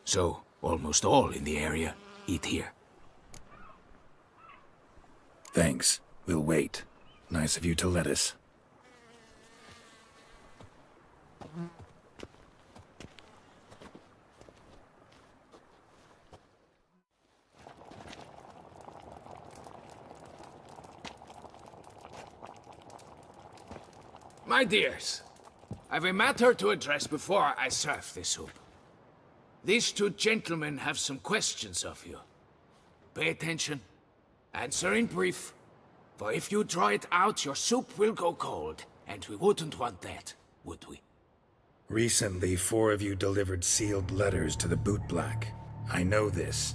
So, almost all in the area eat here. Thanks. We'll wait. Nice of you to let us. My dears, I've a matter to address before I serve this soup. These two gentlemen have some questions of you. Pay attention. Answer in brief. For if you draw it out, your soup will go cold. And we wouldn't want that, would we? Recently, 4 of you delivered sealed letters to the bootblack. I know this.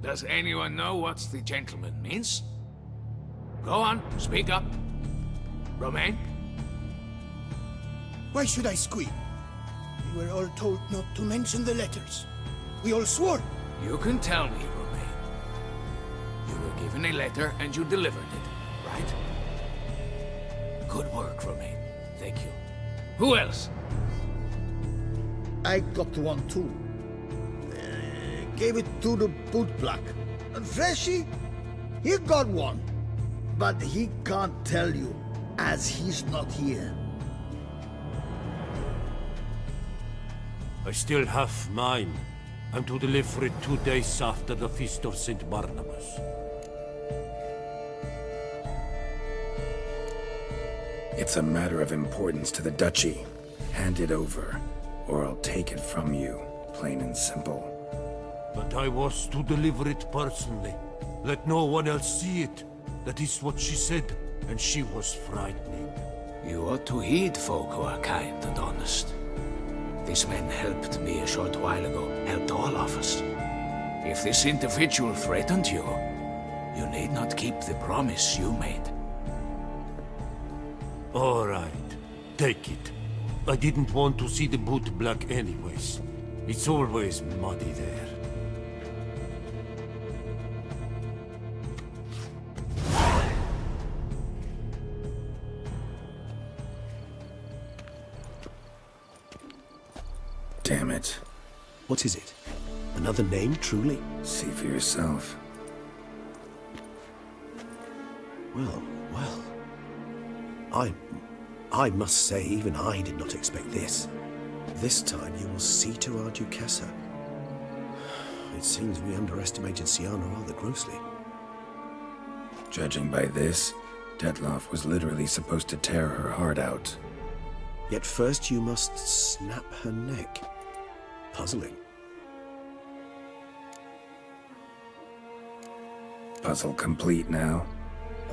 Does anyone know what the gentleman means? Go on, speak up. Romain? Why should I squeal? We were all told not to mention the letters. We all swore. You can tell me, Romain. You were given a letter and you delivered it, right? Good work, Romain. Thank you. Who else? I got one too. Gave it to the bootblack. And Freshy, he got one. But he can't tell you, as he's not here. I still have mine. I'm to deliver it 2 days after the Feast of St. Barnabas. It's a matter of importance to the Duchy. Hand it over, or I'll take it from you, plain and simple. But I was to deliver it personally. Let no one else see it. That is what she said, and she was frightening. You ought to heed folk who are kind and honest. This man helped me a short while ago, helped all of us. If this individual threatened you, you need not keep the promise you made. All right, take it. I didn't want to see the boot black anyways. It's always muddy there. Damn it. What is it? Another name, truly? See for yourself. Well, well. I must say, even I did not expect this. This time you will see to our Duchessa. It seems we underestimated Siana rather grossly. Judging by this, Detloff was literally supposed to tear her heart out. Yet first you must snap her neck. Puzzling. Puzzle complete now.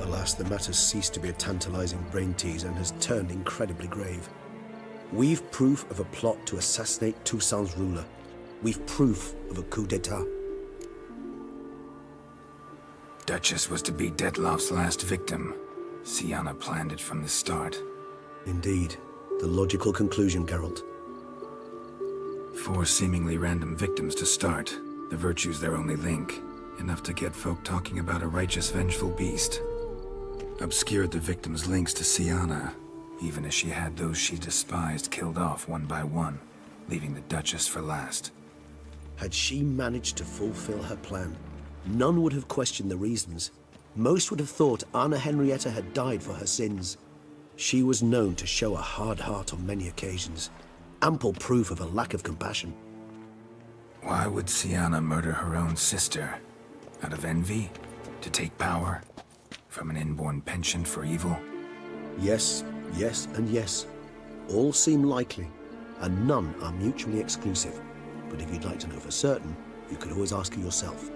Alas, the matter's ceased to be a tantalizing brain tease and has turned incredibly grave. We've proof of a plot to assassinate Toussaint's ruler. We've proof of a coup d'etat. Duchess was to be Detloff's last victim. Siana planned it from the start. Indeed. The logical conclusion, Geralt. 4 seemingly random victims to start. The virtue's their only link. Enough to get folk talking about a righteous, vengeful beast. Obscured the victims' links to Siana, even as she had those she despised killed off one by one, leaving the Duchess for last. Had she managed to fulfill her plan, none would have questioned the reasons. Most would have thought Anna Henrietta had died for her sins. She was known to show a hard heart on many occasions. Ample proof of a lack of compassion. Why would Siana murder her own sister? Out of envy? To take power? From an inborn penchant for evil? Yes, yes, and yes. All seem likely, and none are mutually exclusive. But if you'd like to know for certain, you could always ask her yourself.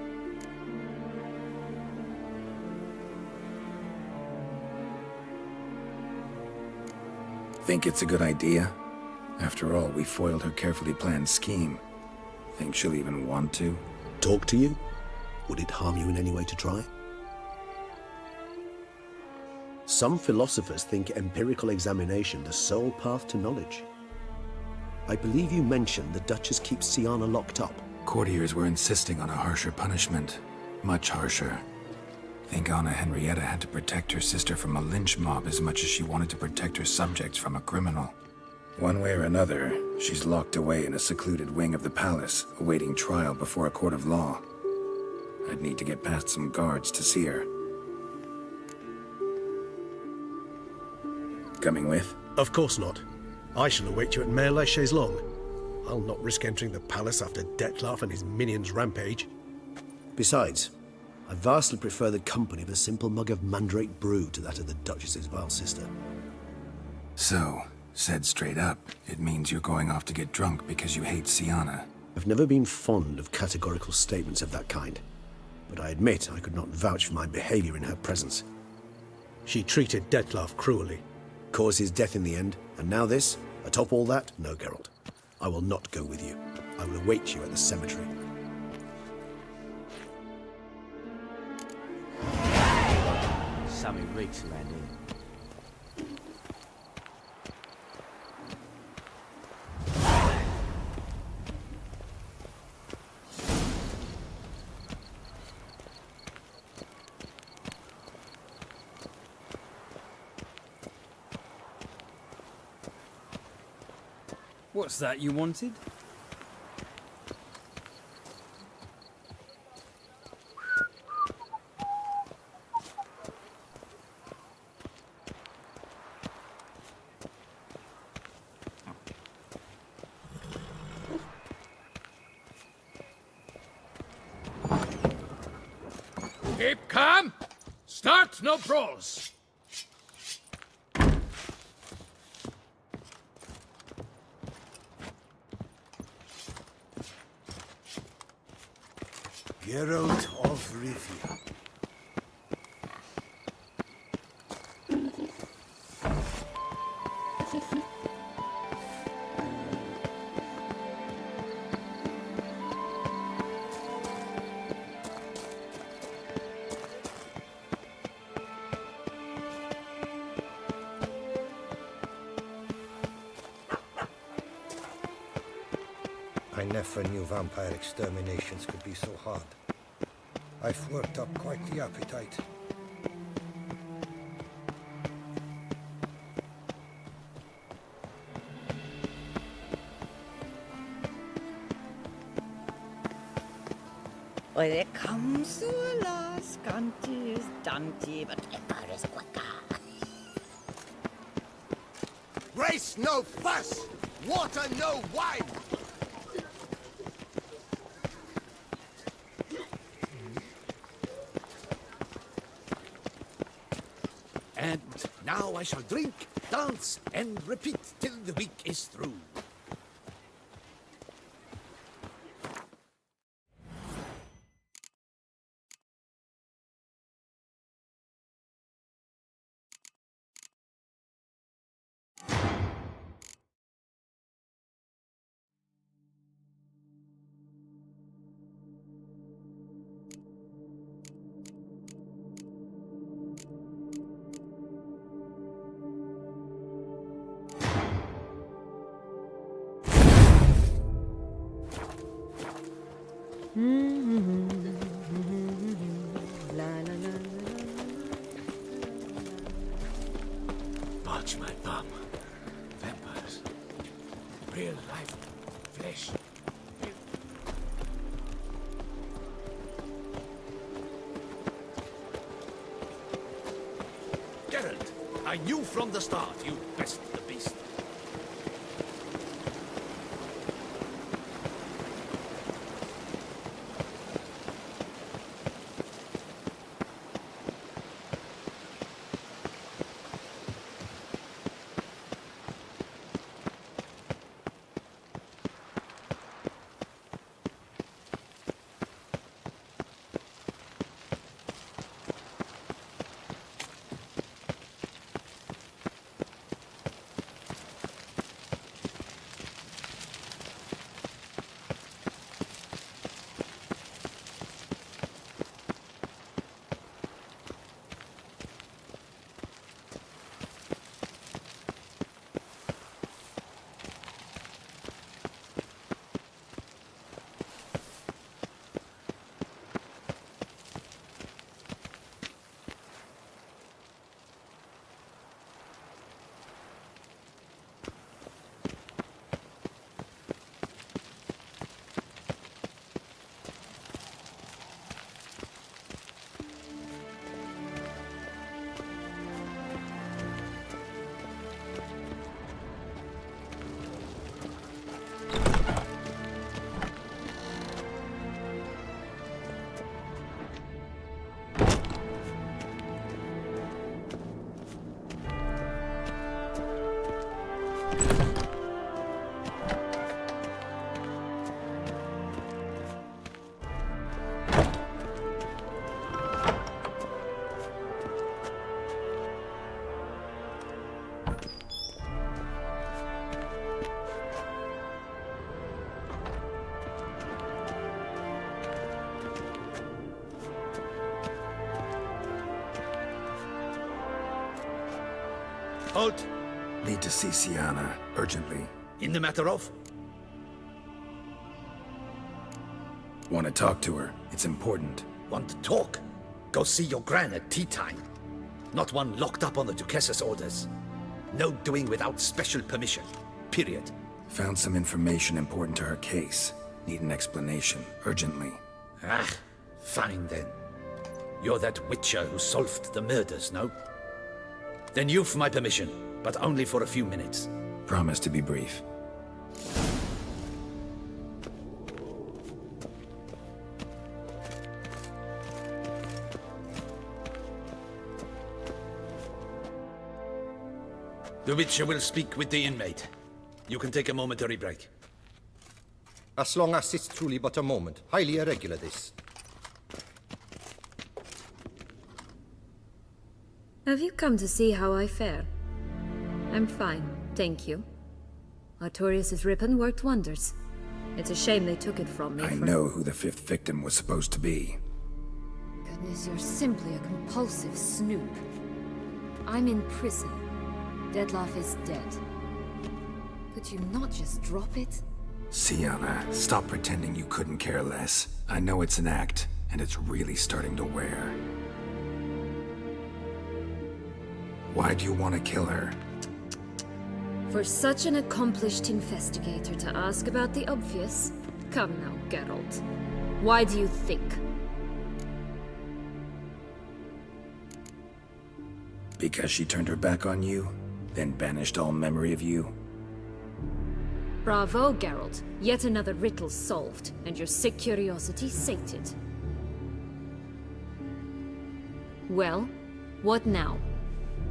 Think it's a good idea? After all, we foiled her carefully planned scheme. Think she'll even want to? Talk to you? Would it harm you in any way to try? Some philosophers think empirical examination the sole path to knowledge. I believe you mentioned the Duchess keeps Siana locked up. Courtiers were insisting on a harsher punishment. Much harsher. Think Anna Henrietta had to protect her sister from a lynch mob as much as she wanted to protect her subjects from a criminal. One way or another, she's locked away in a secluded wing of the palace, awaiting trial before a court of law. I'd need to get past some guards to see her. Coming with? Of course not. I shall await you at Mare la Chaise-Longue. I'll not risk entering the palace after Detloff and his minions rampage. Besides, I vastly prefer the company of a simple mug of mandrake brew to that of the Duchess's vile sister. So, said straight up, it means you're going off to get drunk because you hate Siana. I've never been fond of categorical statements of that kind, but I admit I could not vouch for my behavior in her presence. She treated Detloff cruelly. Caused his death in the end, and now this? Atop all that? No, Geralt. I will not go with you. I will await you at the cemetery. Sammy Riggs around here. What's that you wanted? Keep calm! Start no brawls! Geralt of Rivia. I never knew vampire exterminations could be so hard. I've worked up quite the appetite. When it comes to a last, Scanty is Dante, but Ember is quicker. Race no fuss! Water no wine! And now I shall drink, dance, and repeat till the week is through. Watch my bum. Vampires. Real life. Flesh. Geralt, I knew from the start you'd best the beast. Halt! Need to see Sienna, urgently. In the matter of? Want to talk to her. It's important. Want to talk? Go see your gran at tea time. Not one locked up on the Duchess's orders. No doing without special permission. Period. Found some information important to her case. Need an explanation, urgently. Ah, fine then. You're that witcher who solved the murders, no? Then you've my permission, but only for a few minutes. Promise to be brief. The witcher will speak with the inmate. You can take a momentary break. As long as it's truly but a moment. Highly irregular, this. Have you come to see how I fare? I'm fine, thank you. Artorius' ribbon worked wonders. It's a shame they took it from me. I know who the 5th victim was supposed to be. Goodness, you're simply a compulsive snoop. I'm in prison. Dettlaff is dead. Could you not just drop it? Sienna, stop pretending you couldn't care less. I know it's an act, and it's really starting to wear. Why do you want to kill her? For such an accomplished investigator to ask about the obvious? Come now, Geralt. Why do you think? Because she turned her back on you, then banished all memory of you? Bravo, Geralt. Yet another riddle solved, and your sick curiosity sated. Well, what now?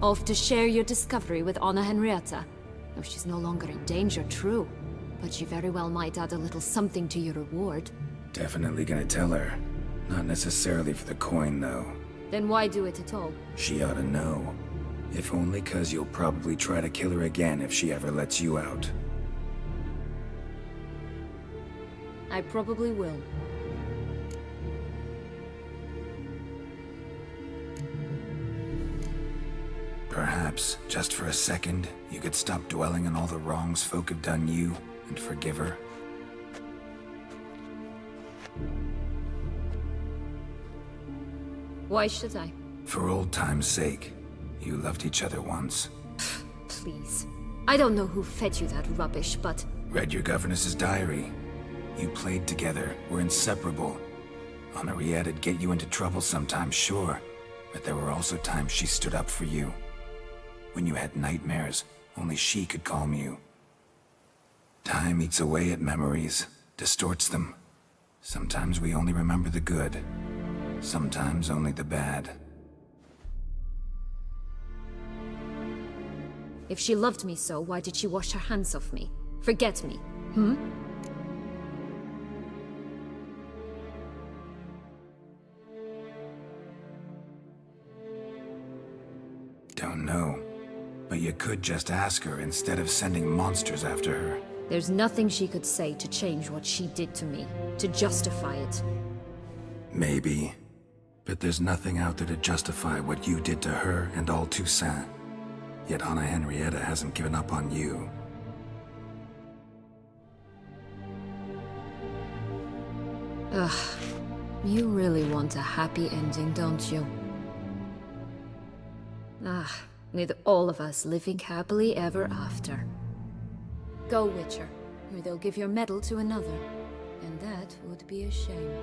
Off to share your discovery with Anna Henrietta? Oh, she's no longer in danger, true. But she very well might add a little something to your reward. Definitely gonna tell her. Not necessarily for the coin, though. Then why do it at all? She ought to know. If only 'cause you'll probably try to kill her again if she ever lets you out. I probably will. Perhaps, just for a second, you could stop dwelling on all the wrongs folk have done you, and forgive her. Why should I? For old time's sake. You loved each other once. Please. I don't know who fed you that rubbish, but... Read your governess's diary. You played together, were inseparable. Henriette'd get you into trouble sometimes, sure. But there were also times she stood up for you. When you had nightmares, only she could calm you. Time eats away at memories, distorts them. Sometimes we only remember the good. Sometimes only the bad. If she loved me so, why did she wash her hands off me? Forget me, hmm? Don't know. But you could just ask her instead of sending monsters after her. There's nothing she could say to change what she did to me, to justify it. Maybe. But there's nothing out there to justify what you did to her and all Toussaint. Yet Anna Henrietta hasn't given up on you. Ugh. You really want a happy ending, don't you? With all of us living happily ever after. Go, Witcher, or they'll give your medal to another. And that would be a shame.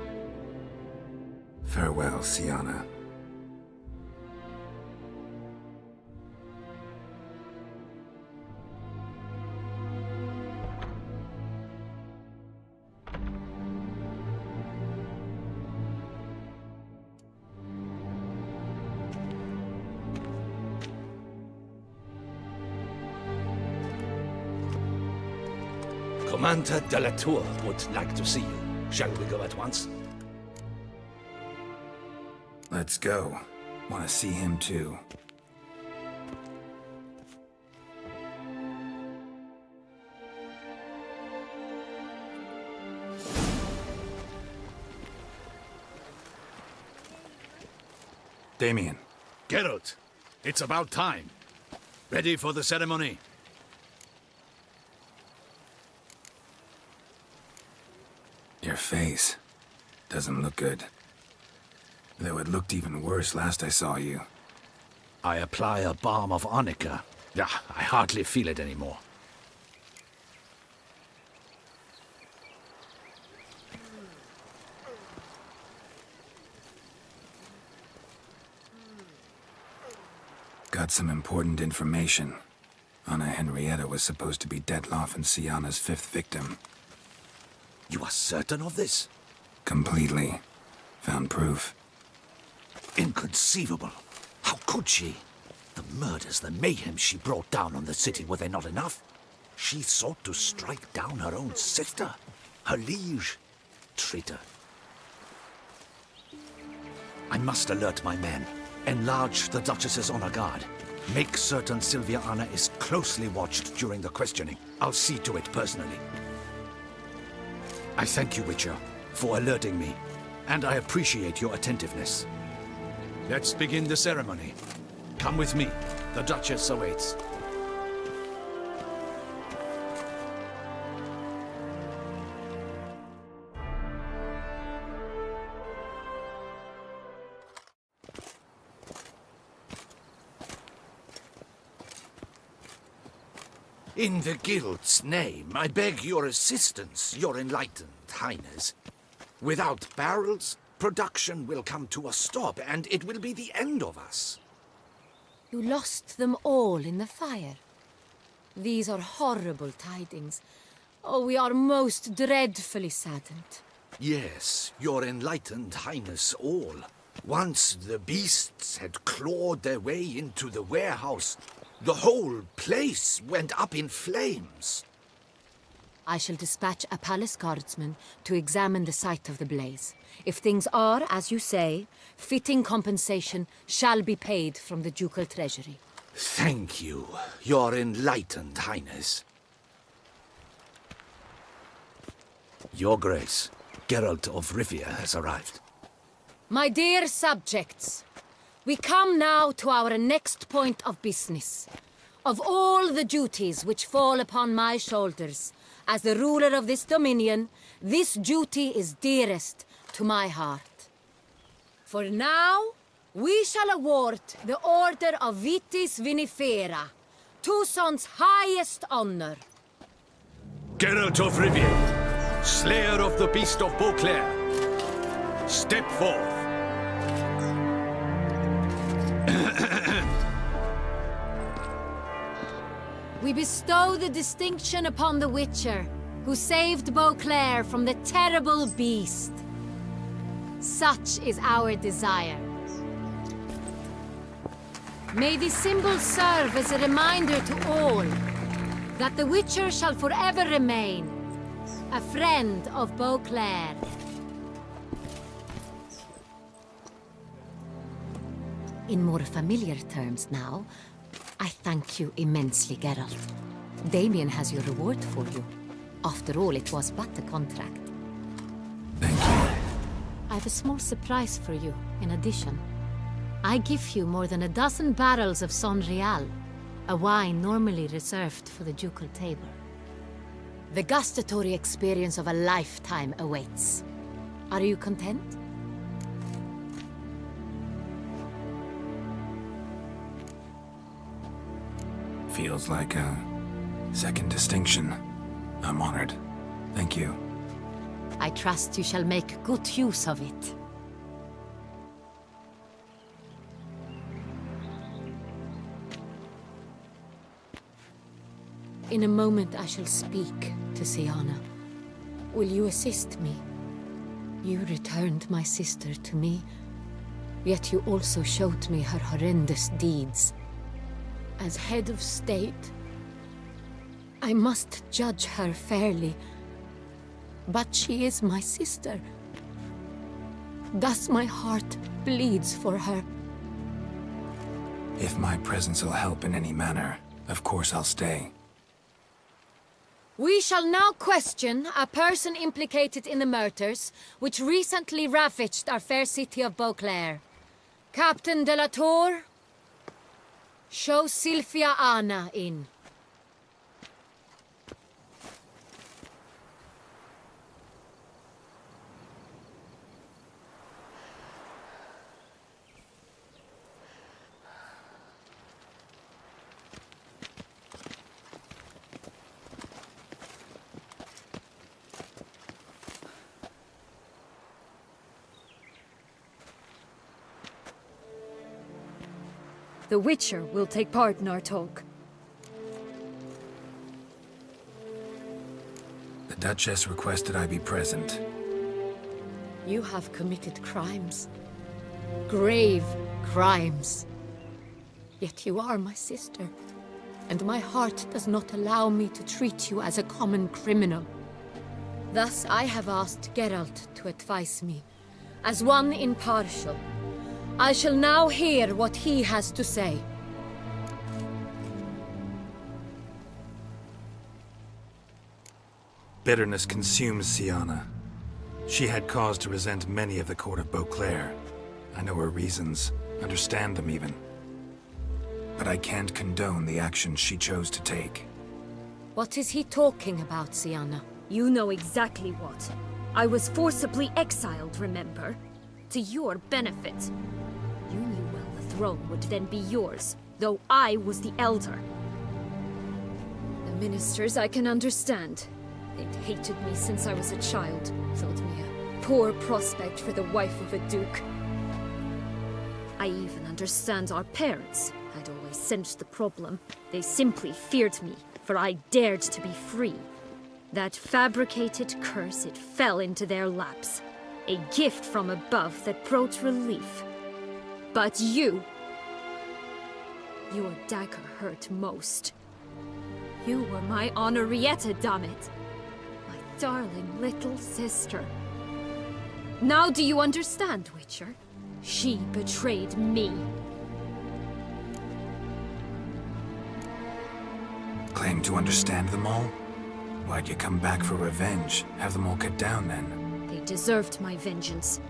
Farewell, Sienna. Commander de la Tour would like to see you. Shall we go at once? Let's go. Want to see him too. Damien. Geralt, it's about time. Ready for the ceremony? Your face doesn't look good. Though it looked even worse last I saw you. I apply a balm of arnica. Yeah, I hardly feel it anymore. got some important information. Anna Henrietta was supposed to be Detloff and Sienna's 5th victim. You are certain of this? Completely. Found proof. Inconceivable. How could she? The murders, the mayhem she brought down on the city, were they not enough? She sought to strike down her own sister, her liege. Traitor. I must alert my men. Enlarge the Duchess's honor guard. Make certain Sylvia Anna is closely watched during the questioning. I'll see to it personally. I thank you, Witcher, for alerting me, and I appreciate your attentiveness. Let's begin the ceremony. Come with me. The Duchess awaits. In the Guild's name, I beg your assistance, your enlightened highness. Without barrels, production will come to a stop, and it will be the end of us. You lost them all in the fire. These are horrible tidings. Oh, we are most dreadfully saddened. Yes, your enlightened highness all. Once the beasts had clawed their way into the warehouse, the whole place went up in flames. I shall dispatch a palace guardsman to examine the site of the blaze. If things are, as you say, fitting compensation shall be paid from the ducal treasury. Thank you, your enlightened highness. Your Grace, Geralt of Rivia has arrived. My dear subjects, we come now to our next point of business. Of all the duties which fall upon my shoulders, as the ruler of this dominion, this duty is dearest to my heart. For now, we shall award the Order of Vitis Vinifera, Tucson's highest honor. Geralt of Rivia, slayer of the beast of Beauclair, step forth. We bestow the distinction upon the Witcher, who saved Beauclair from the terrible beast. Such is our desire. May the symbol serve as a reminder to all that the Witcher shall forever remain a friend of Beauclair. In more familiar terms now, I thank you immensely, Geralt. Damien has your reward for you. After all, it was but a contract. Thank you. I have a small surprise for you, in addition. I give you more than 12 barrels of Son Real, a wine normally reserved for the ducal table. The gustatory experience of a lifetime awaits. Are you content? Feels like a second distinction. I'm honored. Thank you. I trust you shall make good use of it. In a moment I shall speak to Sienna. Will you assist me? You returned my sister to me, yet you also showed me her horrendous deeds. As head of state, I must judge her fairly. But she is my sister. Thus my heart bleeds for her. If my presence will help in any manner, of course I'll stay. We shall now question a person implicated in the murders which recently ravaged our fair city of Beauclair. Captain de la Tour, show Sylvia Anna in. The Witcher will take part in our talk. The Duchess requested I be present. You have committed crimes. Grave crimes. Yet you are my sister, and my heart does not allow me to treat you as a common criminal. Thus I have asked Geralt to advise me, as one impartial. I shall now hear what he has to say. Bitterness consumes Siana. She had cause to resent many of the court of Beauclair. I know her reasons, understand them even. But I can't condone the actions she chose to take. What is he talking about, Siana? You know exactly what. I was forcibly exiled, remember? To your benefit. You knew well the throne would then be yours, though I was the elder. The ministers I can understand. They'd hated me since I was a child, thought me a poor prospect for the wife of a duke. I even understand our parents. I'd always sensed the problem. They simply feared me, for I dared to be free. That fabricated curse, it fell into their laps. A gift from above that brought relief. But you... Your dagger hurt most. You were my Henrietta, dammit. My darling little sister. Now do you understand, Witcher? She betrayed me. Claim to understand them all? Why'd you come back for revenge? Have them all cut down, then? They deserved my vengeance.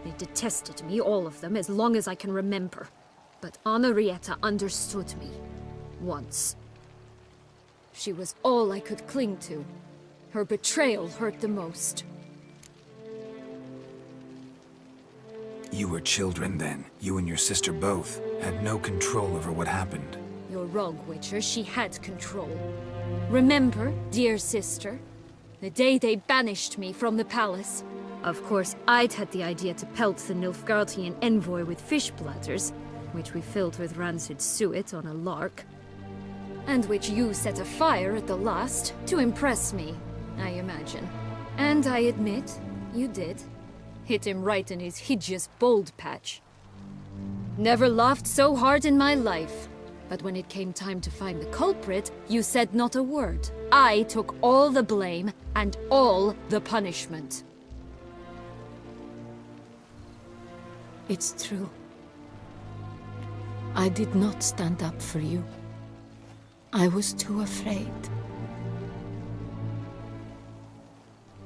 They detested me, all of them, as long as I can remember. But Henrietta understood me. Once. She was all I could cling to. Her betrayal hurt the most. You were children then. You and your sister both had no control over what happened. You're wrong, Witcher. She had control. Remember, dear sister, the day they banished me from the palace? Of course, I'd had the idea to pelt the Nilfgaardian envoy with fish bladders, which we filled with rancid suet on a lark. And which you set afire at the last, to impress me, I imagine. And I admit, you did. Hit him right in his hideous bald patch. Never laughed so hard in my life. But when it came time to find the culprit, you said not a word. I took all the blame and all the punishment. It's true. I did not stand up for you. I was too afraid.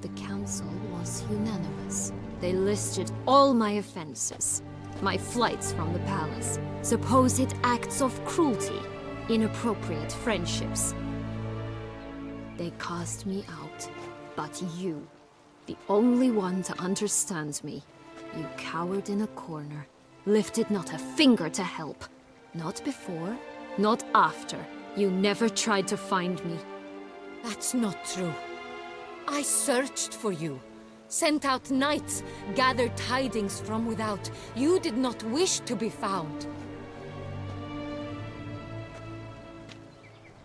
The council was unanimous. They listed all my offenses. My flights from the palace, supposed acts of cruelty, inappropriate friendships. They cast me out, but you, the only one to understand me, you cowered in a corner, lifted not a finger to help. Not before, not after. You never tried to find me. That's not true. I searched for you. Sent out knights, gathered tidings from without. You did not wish to be found.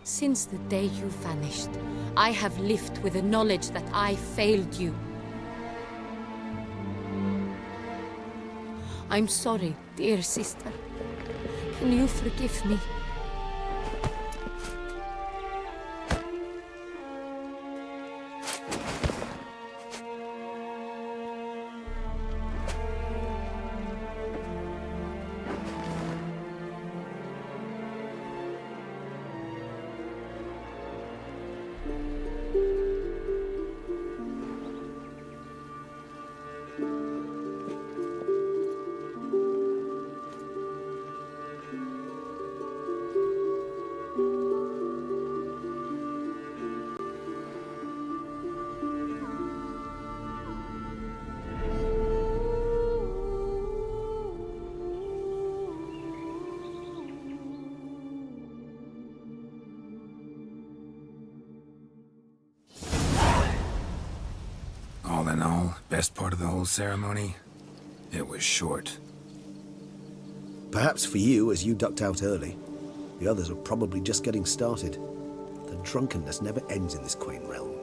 Since the day you vanished, I have lived with the knowledge that I failed you. I'm sorry, dear sister. Can you forgive me? All in all, best part of the whole ceremony? It was short. Perhaps for you, as you ducked out early. The others are probably just getting started. The drunkenness never ends in this quaint realm.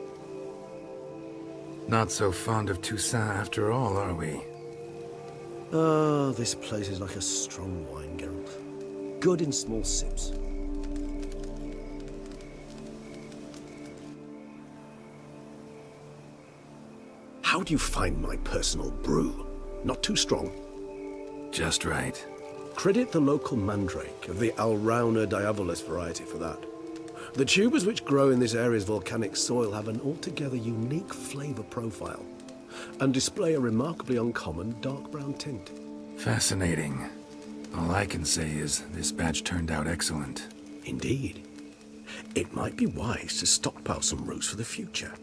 Not so fond of Toussaint after all, are we? Ah, this place is like a strong wine, Geralt. Good in small sips. How do you find my personal brew? Not too strong? Just right. Credit the local mandrake of the Alrauna diabolus variety for that. The tubers which grow in this area's volcanic soil have an altogether unique flavour profile and display a remarkably uncommon dark brown tint. Fascinating. All I can say is this batch turned out excellent. Indeed. It might be wise to stockpile some roots for the future.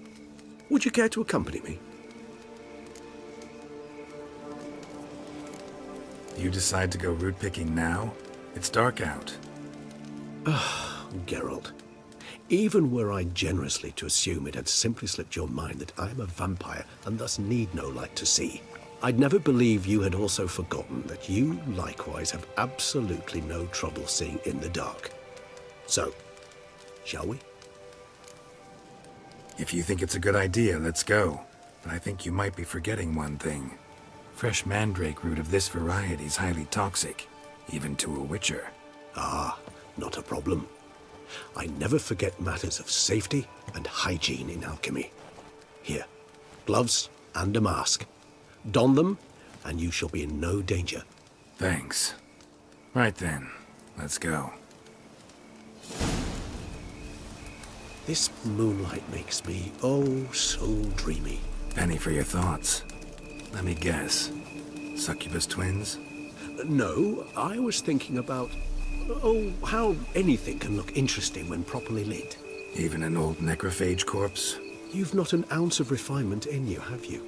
Would you care to accompany me? You decide to go root picking now? It's dark out. Geralt, even were I generously to assume it had simply slipped your mind that I am a vampire and thus need no light to see, I'd never believe you had also forgotten that you likewise have absolutely no trouble seeing in the dark. So, shall we? If you think it's a good idea, let's go. But I think you might be forgetting one thing. Fresh mandrake root of this variety is highly toxic, even to a witcher. Ah, not a problem. I never forget matters of safety and hygiene in alchemy. Here, gloves and a mask. Don them, and you shall be in no danger. Thanks. Right then, let's go. This moonlight makes me, oh, so dreamy. Penny for your thoughts. Let me guess. Succubus twins? No, I was thinking about, oh, how anything can look interesting when properly lit. Even an old necrophage corpse? You've not an ounce of refinement in you, have you?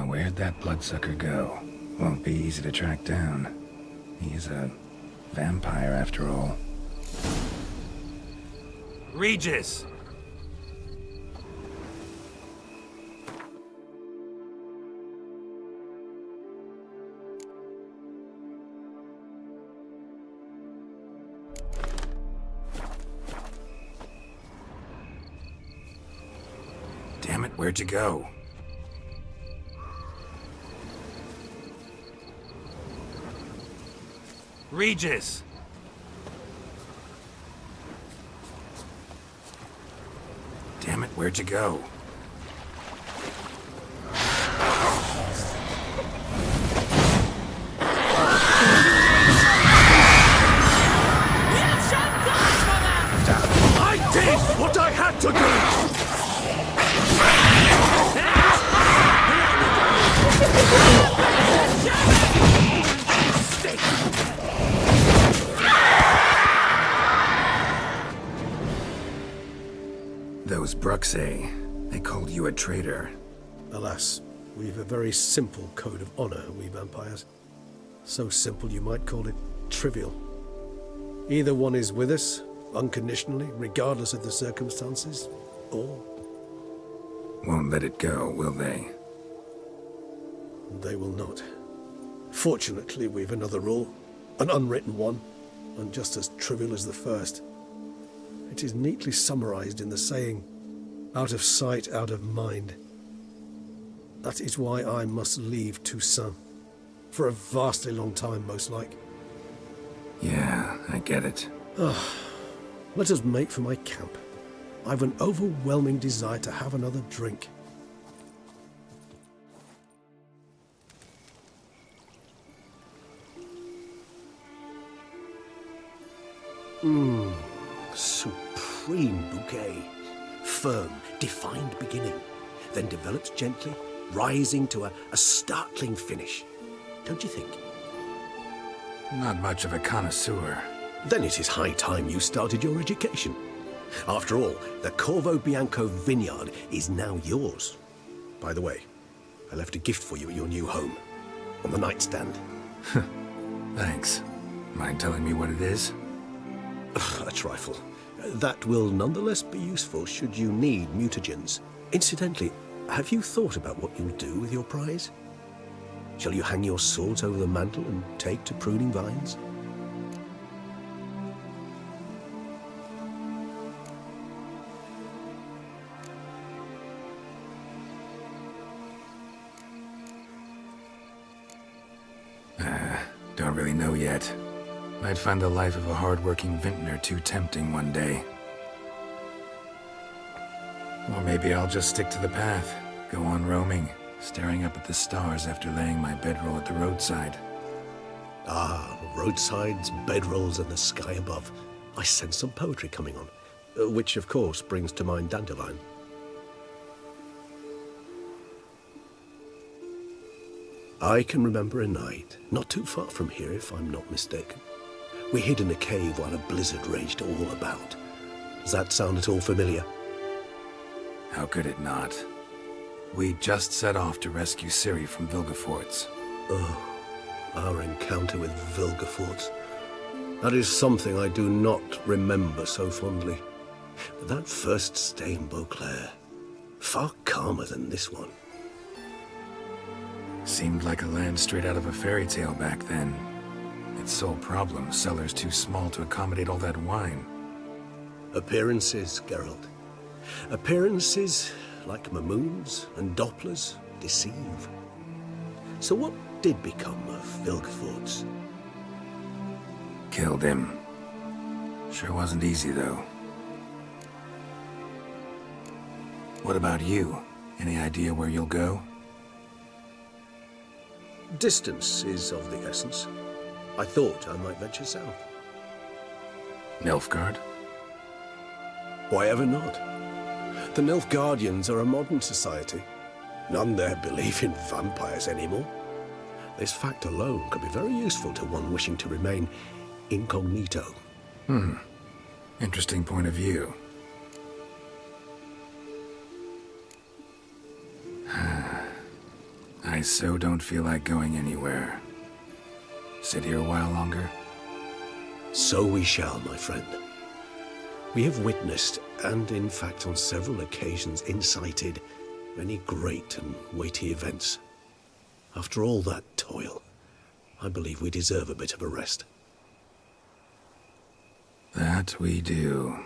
where'd that bloodsucker go? Won't be easy to track down. He's a vampire after all. Regis! Damn it, where'd you go? Regis! Damn it, where'd you go? I did what I had to Those Bruxay, they called you a traitor. Alas, we've a very simple code of honor, we vampires. So simple you might call it trivial. Either one is with us, unconditionally, regardless of the circumstances, or... Won't let it go, will they? They will not. Fortunately, we've another rule, an unwritten one, and just as trivial as the first. It is neatly summarized in the saying, out of sight, out of mind. That is why I must leave Toussaint. For a vastly long time, most like. Yeah, I get it. Let us make for my camp. I've an overwhelming desire to have another drink. Supreme bouquet. Firm, defined beginning, then develops gently, rising to a startling finish. Don't you think? Not much of a connoisseur. Then it is high time you started your education. After all, the Corvo Bianco vineyard is now yours. By the way, I left a gift for you at your new home, on the nightstand. Thanks. Mind telling me what it is? A trifle. That will nonetheless be useful should you need mutagens. Incidentally, have you thought about what you'll do with your prize? Shall you hang your swords over the mantle and take to pruning vines? Don't really know yet. Might find the life of a hard-working vintner too tempting one day. Or maybe I'll just stick to the path, go on roaming, staring up at the stars after laying my bedroll at the roadside. Ah, roadsides, bedrolls, and the sky above. I sense some poetry coming on, which of course brings to mind Dandelion. I can remember a night, not too far from here if I'm not mistaken. We hid in a cave while a blizzard raged all about. Does that sound at all familiar? How could it not? We just set off to rescue Ciri from Vilgefortz. Oh, our encounter with Vilgefortz. That is something I do not remember so fondly. But that first stay in Beauclair, far calmer than this one. Seemed like a land straight out of a fairy tale back then. Its sole problem, cellars too small to accommodate all that wine. Appearances, Geralt. Appearances, like Mamoons and Dopplers, deceive. So what did become of Vilgefortz? Killed him. Sure wasn't easy, though. What about you? Any idea where you'll go? Distance is of the essence. I thought I might venture south. Nilfgaard? Why ever not? The Nilfgaardians are a modern society. None there believe in vampires anymore. This fact alone could be very useful to one wishing to remain incognito. Interesting point of view. I I so don't feel like going anywhere. Sit here a while longer? So we shall, my friend. We have witnessed, and in fact on several occasions incited, many great and weighty events. After all that toil, I believe we deserve a bit of a rest. That we do.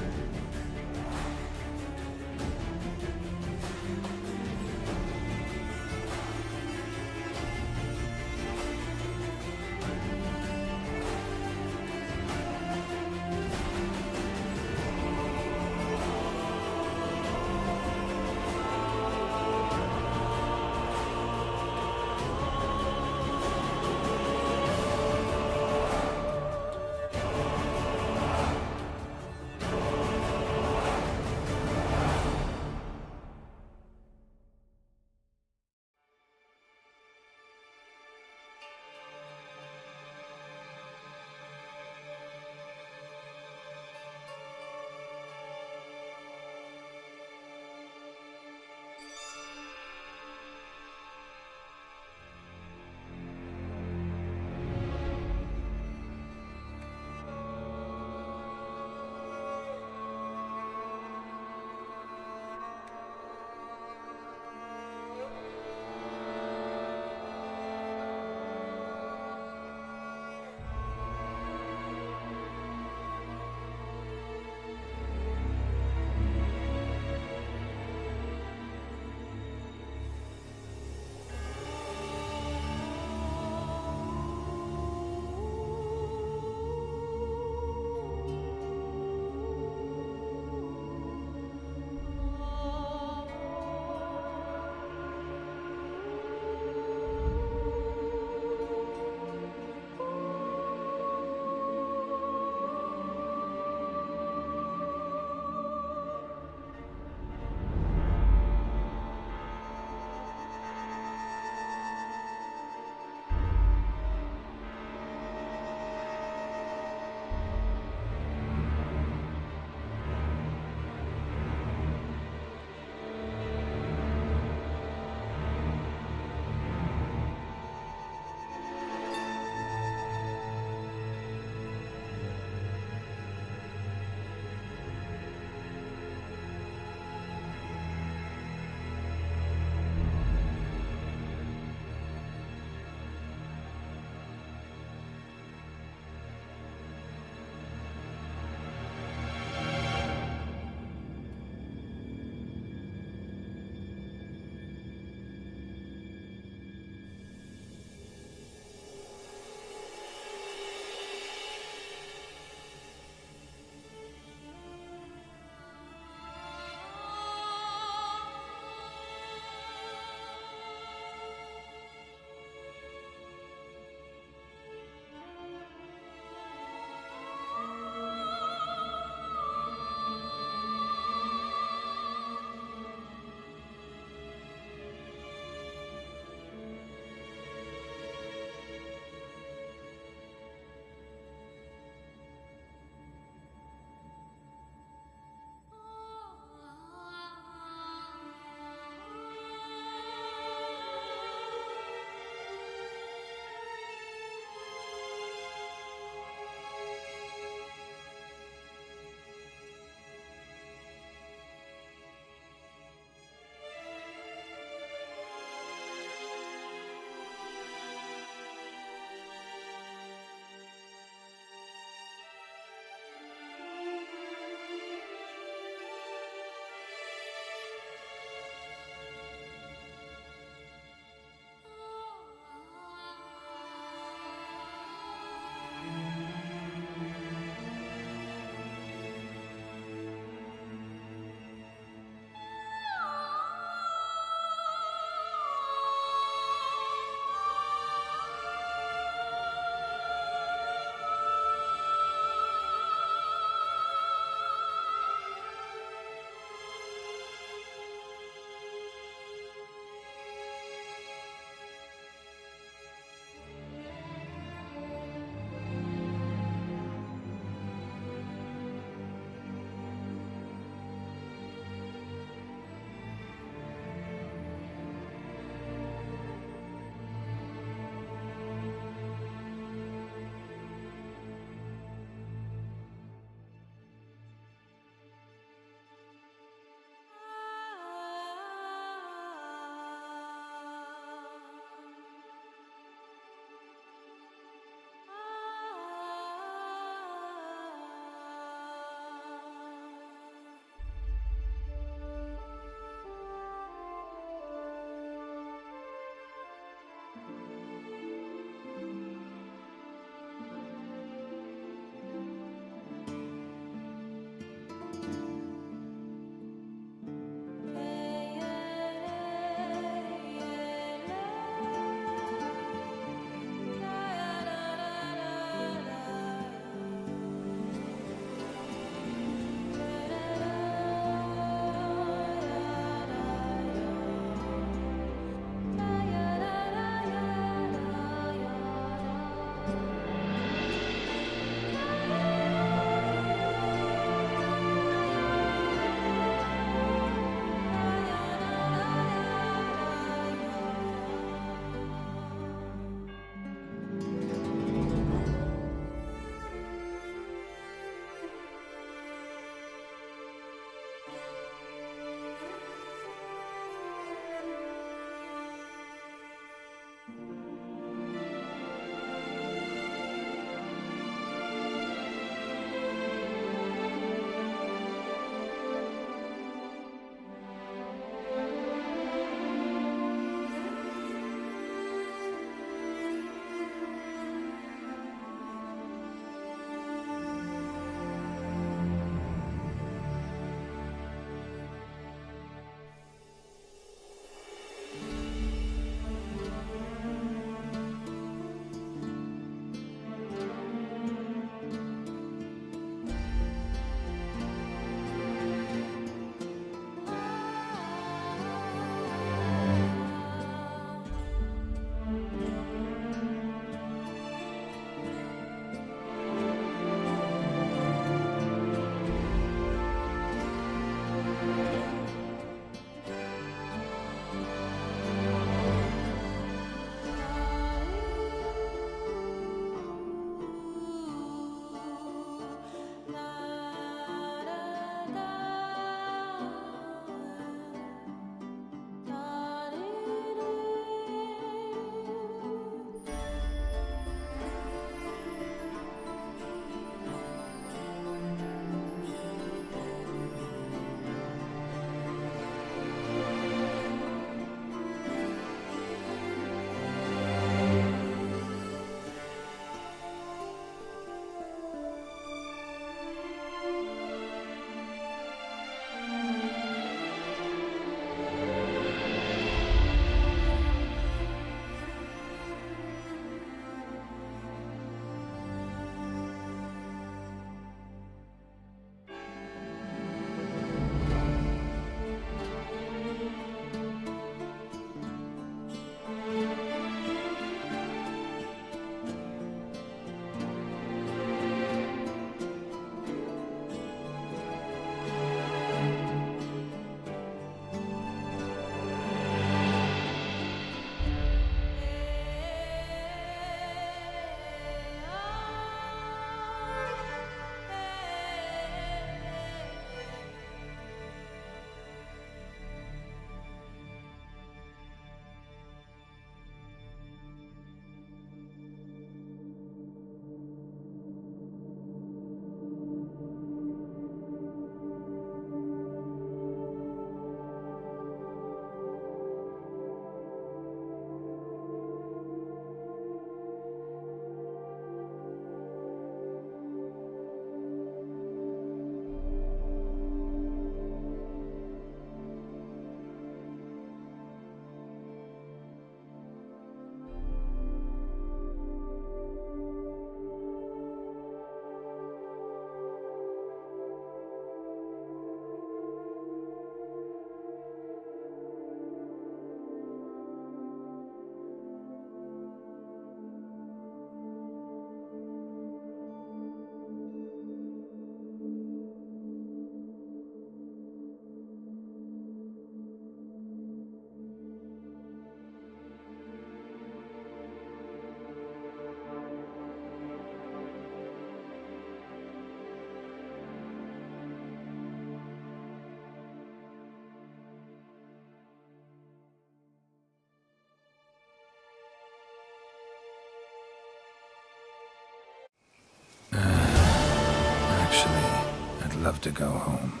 love to go home.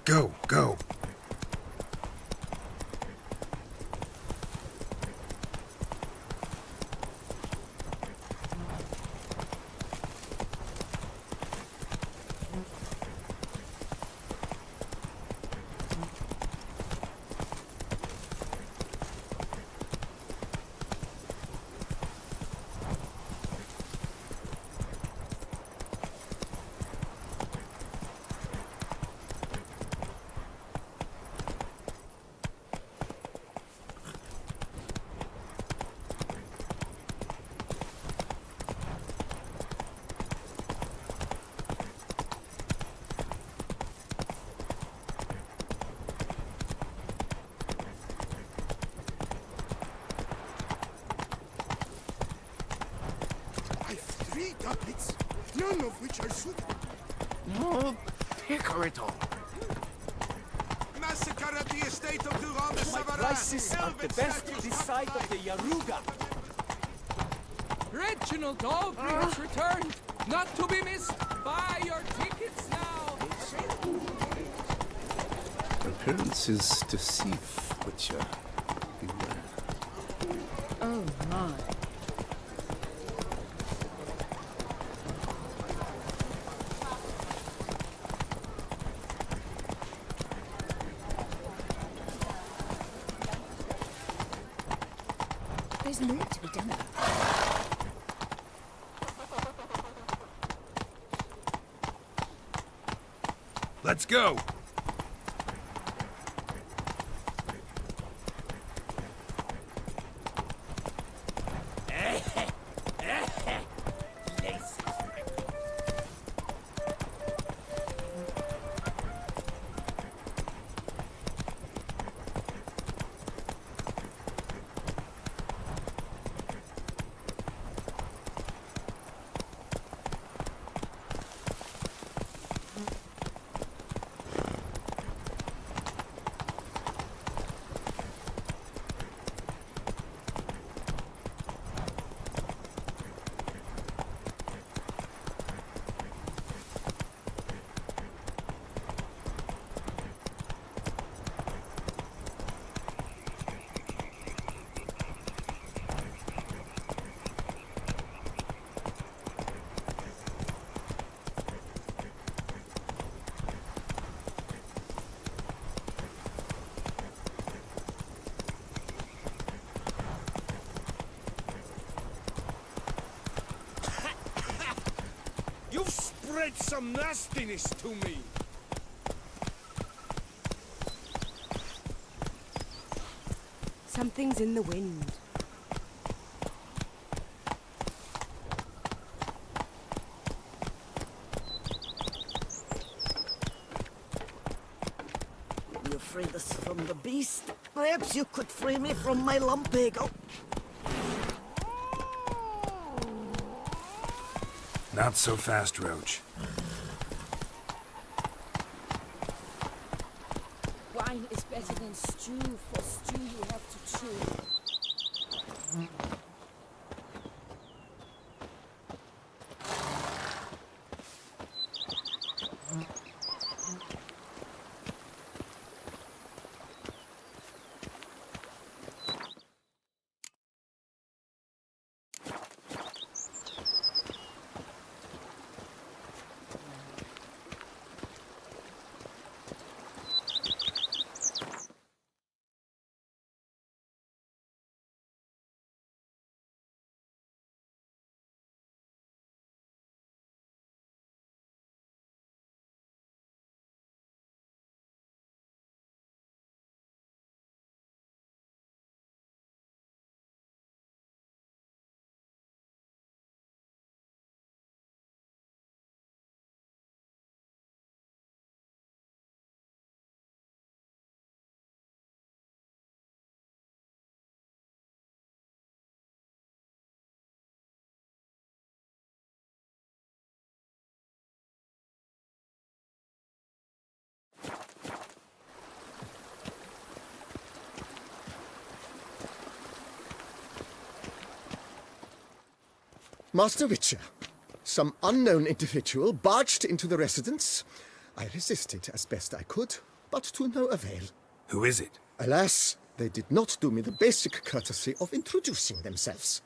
Go, go. Ducats, none of which are suitable. No, Picarito. Massacre at the estate of Durand de Savarin. Prices are the best this side of the Yaruga. Reginald Aubrey has returned, not to be missed. Buy your tickets now. Appearances deceive, Witcher. Beware. Oh my. There's more to be done. Let's go! You've spread some nastiness to me. Something's in the wind. You freed us from the beast. Perhaps you could free me from my lumbago. Not so fast, Roach. Wine is better than stew. For stew you have to chew. Master Witcher, some unknown individual barged into the residence. I resisted as best I could, but to no avail. Who is it? Alas, they did not do me the basic courtesy of introducing themselves.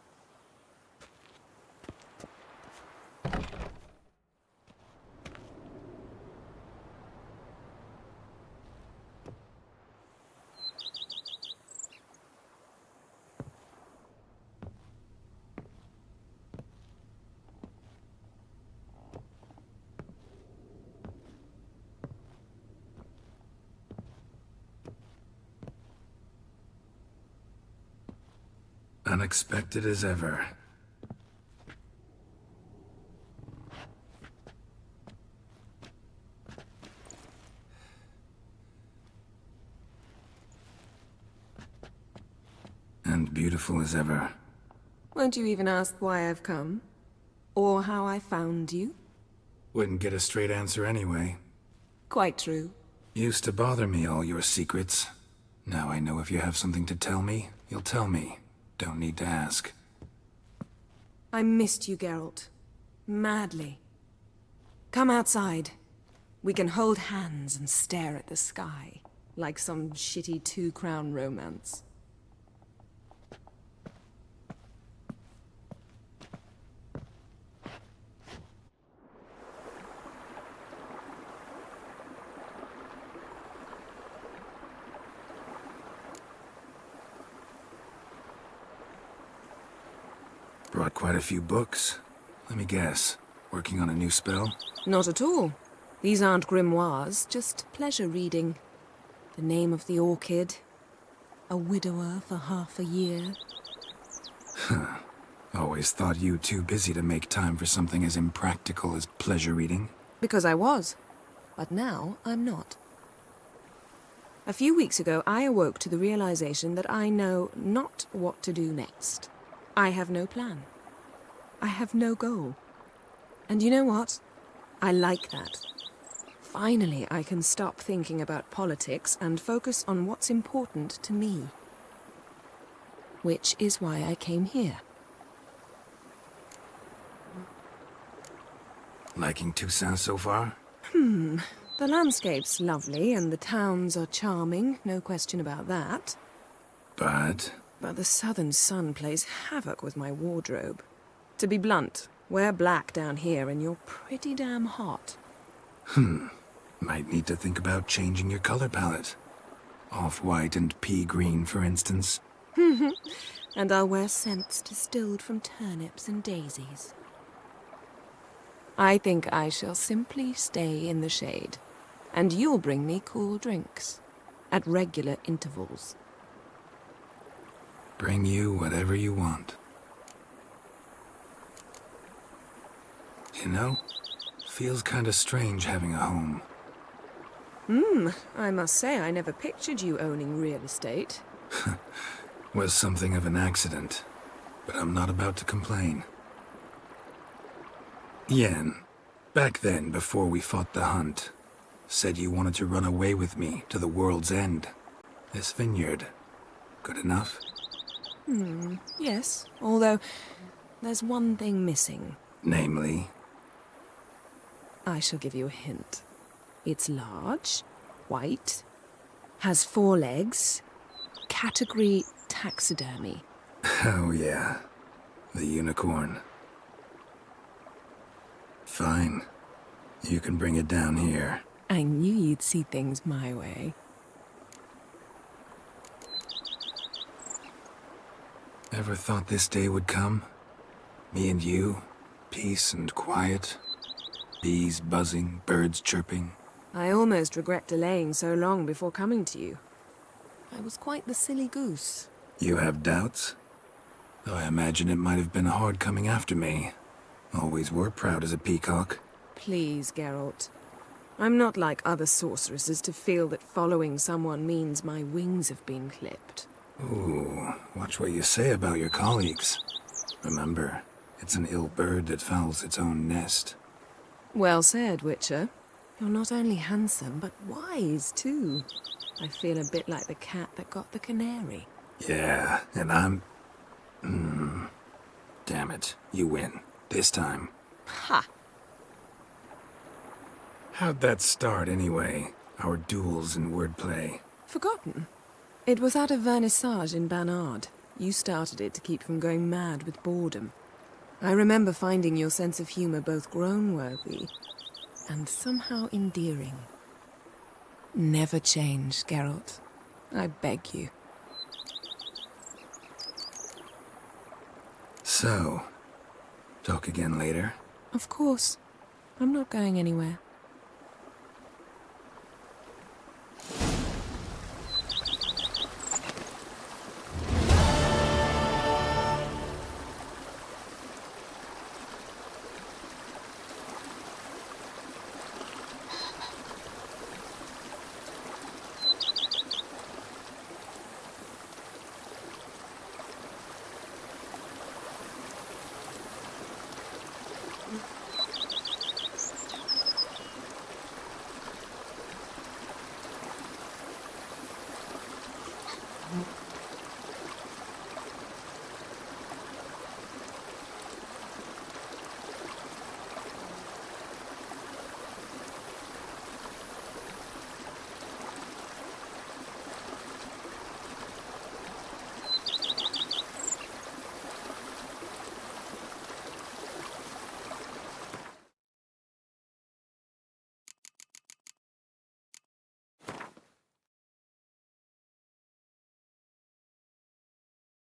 Unexpected as ever. And beautiful as ever. Won't you even ask why I've come? Or how I found you? Wouldn't get a straight answer anyway. Quite true. Used to bother me, all your secrets. Now I know if you have something to tell me, you'll tell me. Don't need to ask. I missed you, Geralt. Madly. Come outside. We can hold hands and stare at the sky, like some shitty two-crown romance. Brought quite a few books. Let me guess. Working on a new spell? Not at all. These aren't grimoires, just pleasure reading. The Name of the Orchid. A widower for half a year. Huh. Always thought you too busy to make time for something as impractical as pleasure reading. Because I was. But now I'm not. A few weeks ago, I awoke to the realization that I know not what to do next. I have no plan. I have no goal. And you know what? I like that. Finally, I can stop thinking about politics and focus on what's important to me. Which is why I came here. Liking Toussaint so far? The landscape's lovely and the towns are charming, no question about that. But the southern sun plays havoc with my wardrobe. To be blunt, wear black down here and you're pretty damn hot. Might need to think about changing your color palette. Off-white and pea green, for instance. And I'll wear scents distilled from turnips and daisies. I think I shall simply stay in the shade. And you'll bring me cool drinks. At regular intervals. Bring you whatever you want. You know, feels kinda strange having a home. I must say I never pictured you owning real estate. Was something of an accident, but I'm not about to complain. Yen, back then, before we fought the hunt, said you wanted to run away with me to the world's end. This vineyard, good enough? Yes, although there's one thing missing. Namely? I shall give you a hint. It's large, white, has 4 legs, category taxidermy. Oh yeah, the unicorn. Fine. You can bring it down here. I knew you'd see things my way. Ever thought this day would come? Me and you, peace and quiet. Bees buzzing, birds chirping. I almost regret delaying so long before coming to you. I was quite the silly goose. You have doubts? Though I imagine it might have been hard coming after me. Always were proud as a peacock. Please, Geralt. I'm not like other sorceresses to feel that following someone means my wings have been clipped. Ooh, watch what you say about your colleagues. Remember, it's an ill bird that fouls its own nest. Well said, Witcher. You're not only handsome, but wise, too. I feel a bit like the cat that got the canary. Yeah, and I'm... Damn it, you win. This time. Ha! How'd that start, anyway? Our duels and wordplay. Forgotten? It was at a vernissage in Banard. You started it to keep from going mad with boredom. I remember finding your sense of humor both groan-worthy and somehow endearing. Never change, Geralt. I beg you. So, talk again later? Of course. I'm not going anywhere.